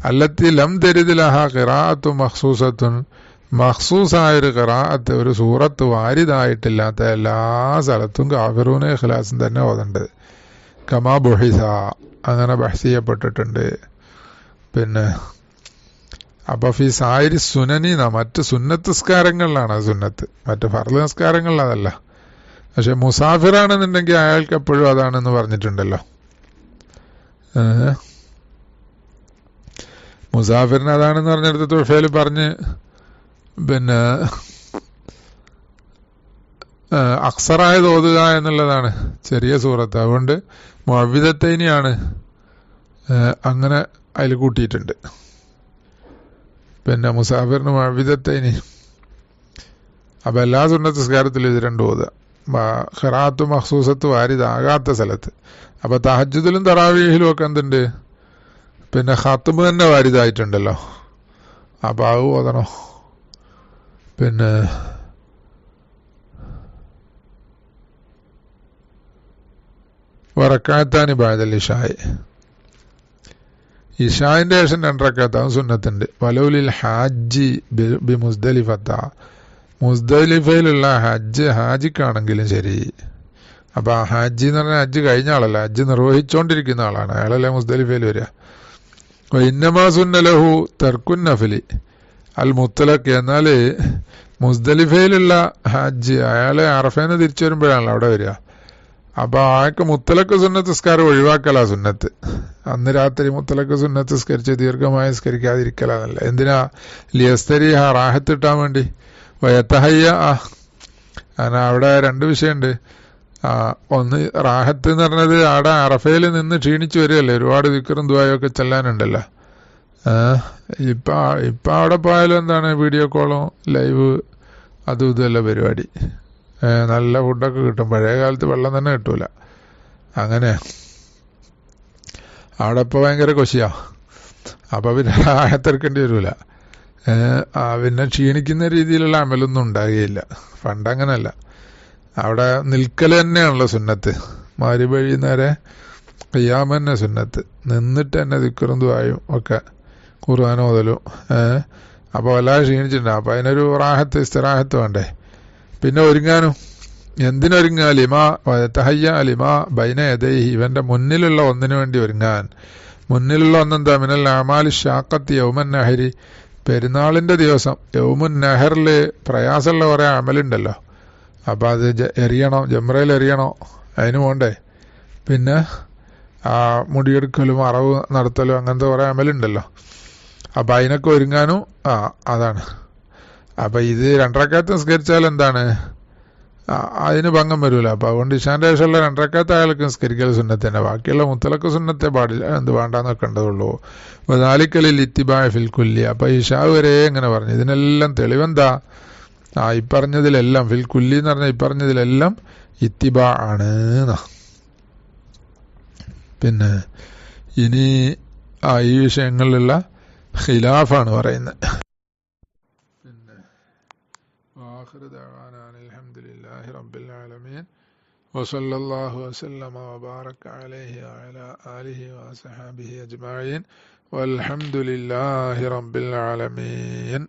അല്ലത്തി ലം തരിദ് ലഹാ ഖിറാഅത്തു മഖ്സൂസത്തുൻ, മഖ്സൂസായൊരു ഖിറാഅത്ത്, ഒരു സൂറത്ത് വാരിദായിട്ടില്ലാത്ത എല്ലാ സ്ഥലത്തും കാഫിറൂന ഇഖ്ലാസും തന്നെ ഓതേണ്ടത്. കമാ ബുഹിസ, അങ്ങനെ ബഹ്സ് ചെയ്യപ്പെട്ടിട്ടുണ്ട്. പിന്നെ അപ്പൊ ഫി സായിരി സുനനി, മറ്റ് സുന്നത്ത് നിസ്കാരങ്ങളിലാണ് സുന്നത്ത്, മറ്റ് ഫർള് നിസ്കാരങ്ങളിൽ അതല്ല. പക്ഷെ മുസാഫിറാണെന്നുണ്ടെങ്കിൽ അയാൾക്ക് എപ്പോഴും അതാണെന്ന് പറഞ്ഞിട്ടുണ്ടല്ലോ. മുസാഫിറിന് അതാണെന്ന് പറഞ്ഞെടുത്ത് തുഫേല് പറഞ്ഞ് പിന്നെ അക്സറായത് ഓതുക എന്നുള്ളതാണ് ചെറിയ സൂറത്ത്. അതുകൊണ്ട് മുഅവ്വിദത്തൈനിയാണ് അങ്ങനെ അതിൽ കൂട്ടിയിട്ടുണ്ട്. പിന്നെ മുസാഫിറിന് മുഅവ്വിദത്തൈനി. അപ്പൊ എല്ലാ സുന്നത്ത് നിസ്കാരത്തിലും ഇത് 2 ഓതുക. ഖിറാഅത്ത് മഖ്സൂസത്ത് വാരിദാകാത്ത സ്ഥലത്ത്. അപ്പൊ തഹജ്ജുദിലും തറാവീഹിലും ഒക്കെ എന്തുണ്ട്, പിന്നെ ഖത്മ് തന്നെ വാരിദായിട്ടുണ്ടല്ലോ. അപ്പൊ അത് ഓതണോ? പിന്നെ വറക്കാത്താനി ബാദൽ ഇഷായ്, ഇഷാന്റെ ശേഷം 2 റക്അത്ത് സുന്നത്തുണ്ട്. വലൗലിൽ ഹാജി ബി മുസ്ദലിഫത്ത, മുസ്ദലിഫയിലുള്ള ഹാജിക്കാണെങ്കിലും ശരി. അപ്പൊ ആ ഹാജി എന്ന് പറഞ്ഞാൽ ഹജ്ജ് കഴിഞ്ഞ ആളല്ല, ഹജ്ജ് നിർവഹിച്ചുകൊണ്ടിരിക്കുന്ന ആളാണ്, അയാളല്ലേ മുസ്ദലിഫയിൽ വരിക. ഇന്നമാ സുന്നലഹു തർക്കുൻ നഫലി അൽ മുത്തലഖ്, എന്നാല് മുസ്ദലിഫയിലുള്ള ഹാജ് അയാളെ അറഫേന്ന് തിരിച്ചു വരുമ്പോഴാണല്ലോ അവിടെ വരിക. അപ്പൊ ആൾക്ക് മുത്തലക്ക് സുന്നത്ത് സ്കാരം ഒഴിവാക്കലാ സുന്നത്ത്. അന്ന് രാത്രി മുത്തലക്ക് സുന്നത്ത് സ്കരിച്ച് ദീർഘമായി സ്കരിക്കാതിരിക്കലാന്നല്ല. എന്തിനാ? ലിയസ്തരിഹ, റാഹത്തിട്ടാൻ വേണ്ടി. വയത്തഹയ്യ, കാരണം അവിടെ 2 വിഷയമുണ്ട്. ഒന്ന് റാഹത്ത് എന്ന് പറഞ്ഞത് അവിടെ അറഫയിൽ നിന്ന് ക്ഷീണിച്ചു വരികയല്ലേ, ഒരുപാട് ദിക്റും ദുആയും ഒക്കെ ചെല്ലാനുണ്ടല്ലോ. ഇപ്പൊ അവിടെ പോയാലും എന്താണ്, വീഡിയോ കോളും ലൈവ് അതും ഇതുമല്ല പരിപാടി. നല്ല ഫുഡൊക്കെ കിട്ടും. പഴയ കാലത്ത് വെള്ളം തന്നെ കിട്ടൂല. അങ്ങനെ അവിടെ ഇപ്പൊ ഭയങ്കര കൊശിയാ. അപ്പൊ പിന്നെ റാഹത്തെടുക്കേണ്ടി വരൂല. പിന്നെ ക്ഷീണിക്കുന്ന രീതിയിലുള്ള അമലൊന്നും ഉണ്ടാകുകയില്ല. പണ്ടങ്ങനല്ല, അവിടെ നിൽക്കൽ തന്നെയാണല്ലോ സുന്നത്ത്. മഗ്‌രിബ് കഴിയുന്നേരെ ഖിയാം തന്നെ സുന്നത്ത്. നിന്നിട്ട് തന്നെ ദിക്റും ദുആയും ഒക്കെ ഖുർആൻ ഓതലും. അപ്പോൾ വല്ലാതെ ക്ഷീണിച്ചിട്ടുണ്ട്. അപ്പൊ അതിനൊരു റാഹത്ത് ഇസ്തിറാഹത്ത് വേണ്ടേ. പിന്നെ ഒരുങ്ങാനും, എന്തിനൊരുങ്ങാ? ലിമാ തഹയ്യ ലിമാ ബൈന യദൈഹി, ഇവന്റെ മുന്നിലുള്ള ഒന്നിനു വേണ്ടി ഒരുങ്ങാൻ. മുന്നിലുള്ള ഒന്നെന്താ? മിനൽ അമാലി ഷാഖത്തി യൗമൻ നഹരി, പെരുന്നാളിന്റെ ദിവസം യൗമുൻ നഹറില് പ്രയാസമുള്ള കുറെ അമലുണ്ടല്ലോ. അപ്പൊ അത് എറിയണം, ജംറയിൽ എറിയണം, അതിന് പോണ്ടേ. പിന്നെ മുടിയെടുക്കലും അറവ് നടത്തലും അങ്ങനത്തെ കുറെ അമലുണ്ടല്ലോ. അപ്പൊ അതിനൊക്കെ ഒരുങ്ങാനും അതാണ്. അപ്പൊ ഇത് 2 റക്അത്ത് നിസ്കരിച്ചാൽ എന്താണ്, അതിന് ഭംഗം വരൂല. അപ്പൊ അതുകൊണ്ട് ഇശാന്റെ ശേഷമുള്ള 2 റക്അത്ത് അയാൾക്ക് നിസ്കരിക്കൽ സുന്നത്ത് തന്നെ. ബാക്കിയുള്ള മുത്തലക്ക് സുന്നത്തെ പാടില്ല, വേണ്ടാന്നൊക്കെ ഉണ്ടതുള്ളൂ. ദാലിക്കലിൽ ഇത്തിബാ ഫിൽ കുല്ലി. അപ്പൊ ഇശാ വരെ എങ്ങനെ പറഞ്ഞു? ഇതിനെല്ലാം തെളിവെന്താ? ഇപ്പറഞ്ഞതിലെല്ലാം ഫിൽ കുല്ലി എന്ന് പറഞ്ഞാൽ ഇപ്പറഞ്ഞതിലെല്ലാം ഇത്തിബാ ആണ്. പിന്നെ ഇനി ഈ വിഷയങ്ങളിലുള്ള ഖിലാഫാണ് പറയുന്നത്. പിന്നെ ആഖിറു ദഅവാനാ അൽഹംദുലില്ലാഹി റബ്ബിൽ ആലമീൻ വസല്ലല്ലാഹു വസല്ലമ വബാറക അലൈഹി വഅലാ ആലിഹി വസഹബിഹി അജ്മഈൻ വൽഹംദുലില്ലാഹി റബ്ബിൽ ആലമീൻ.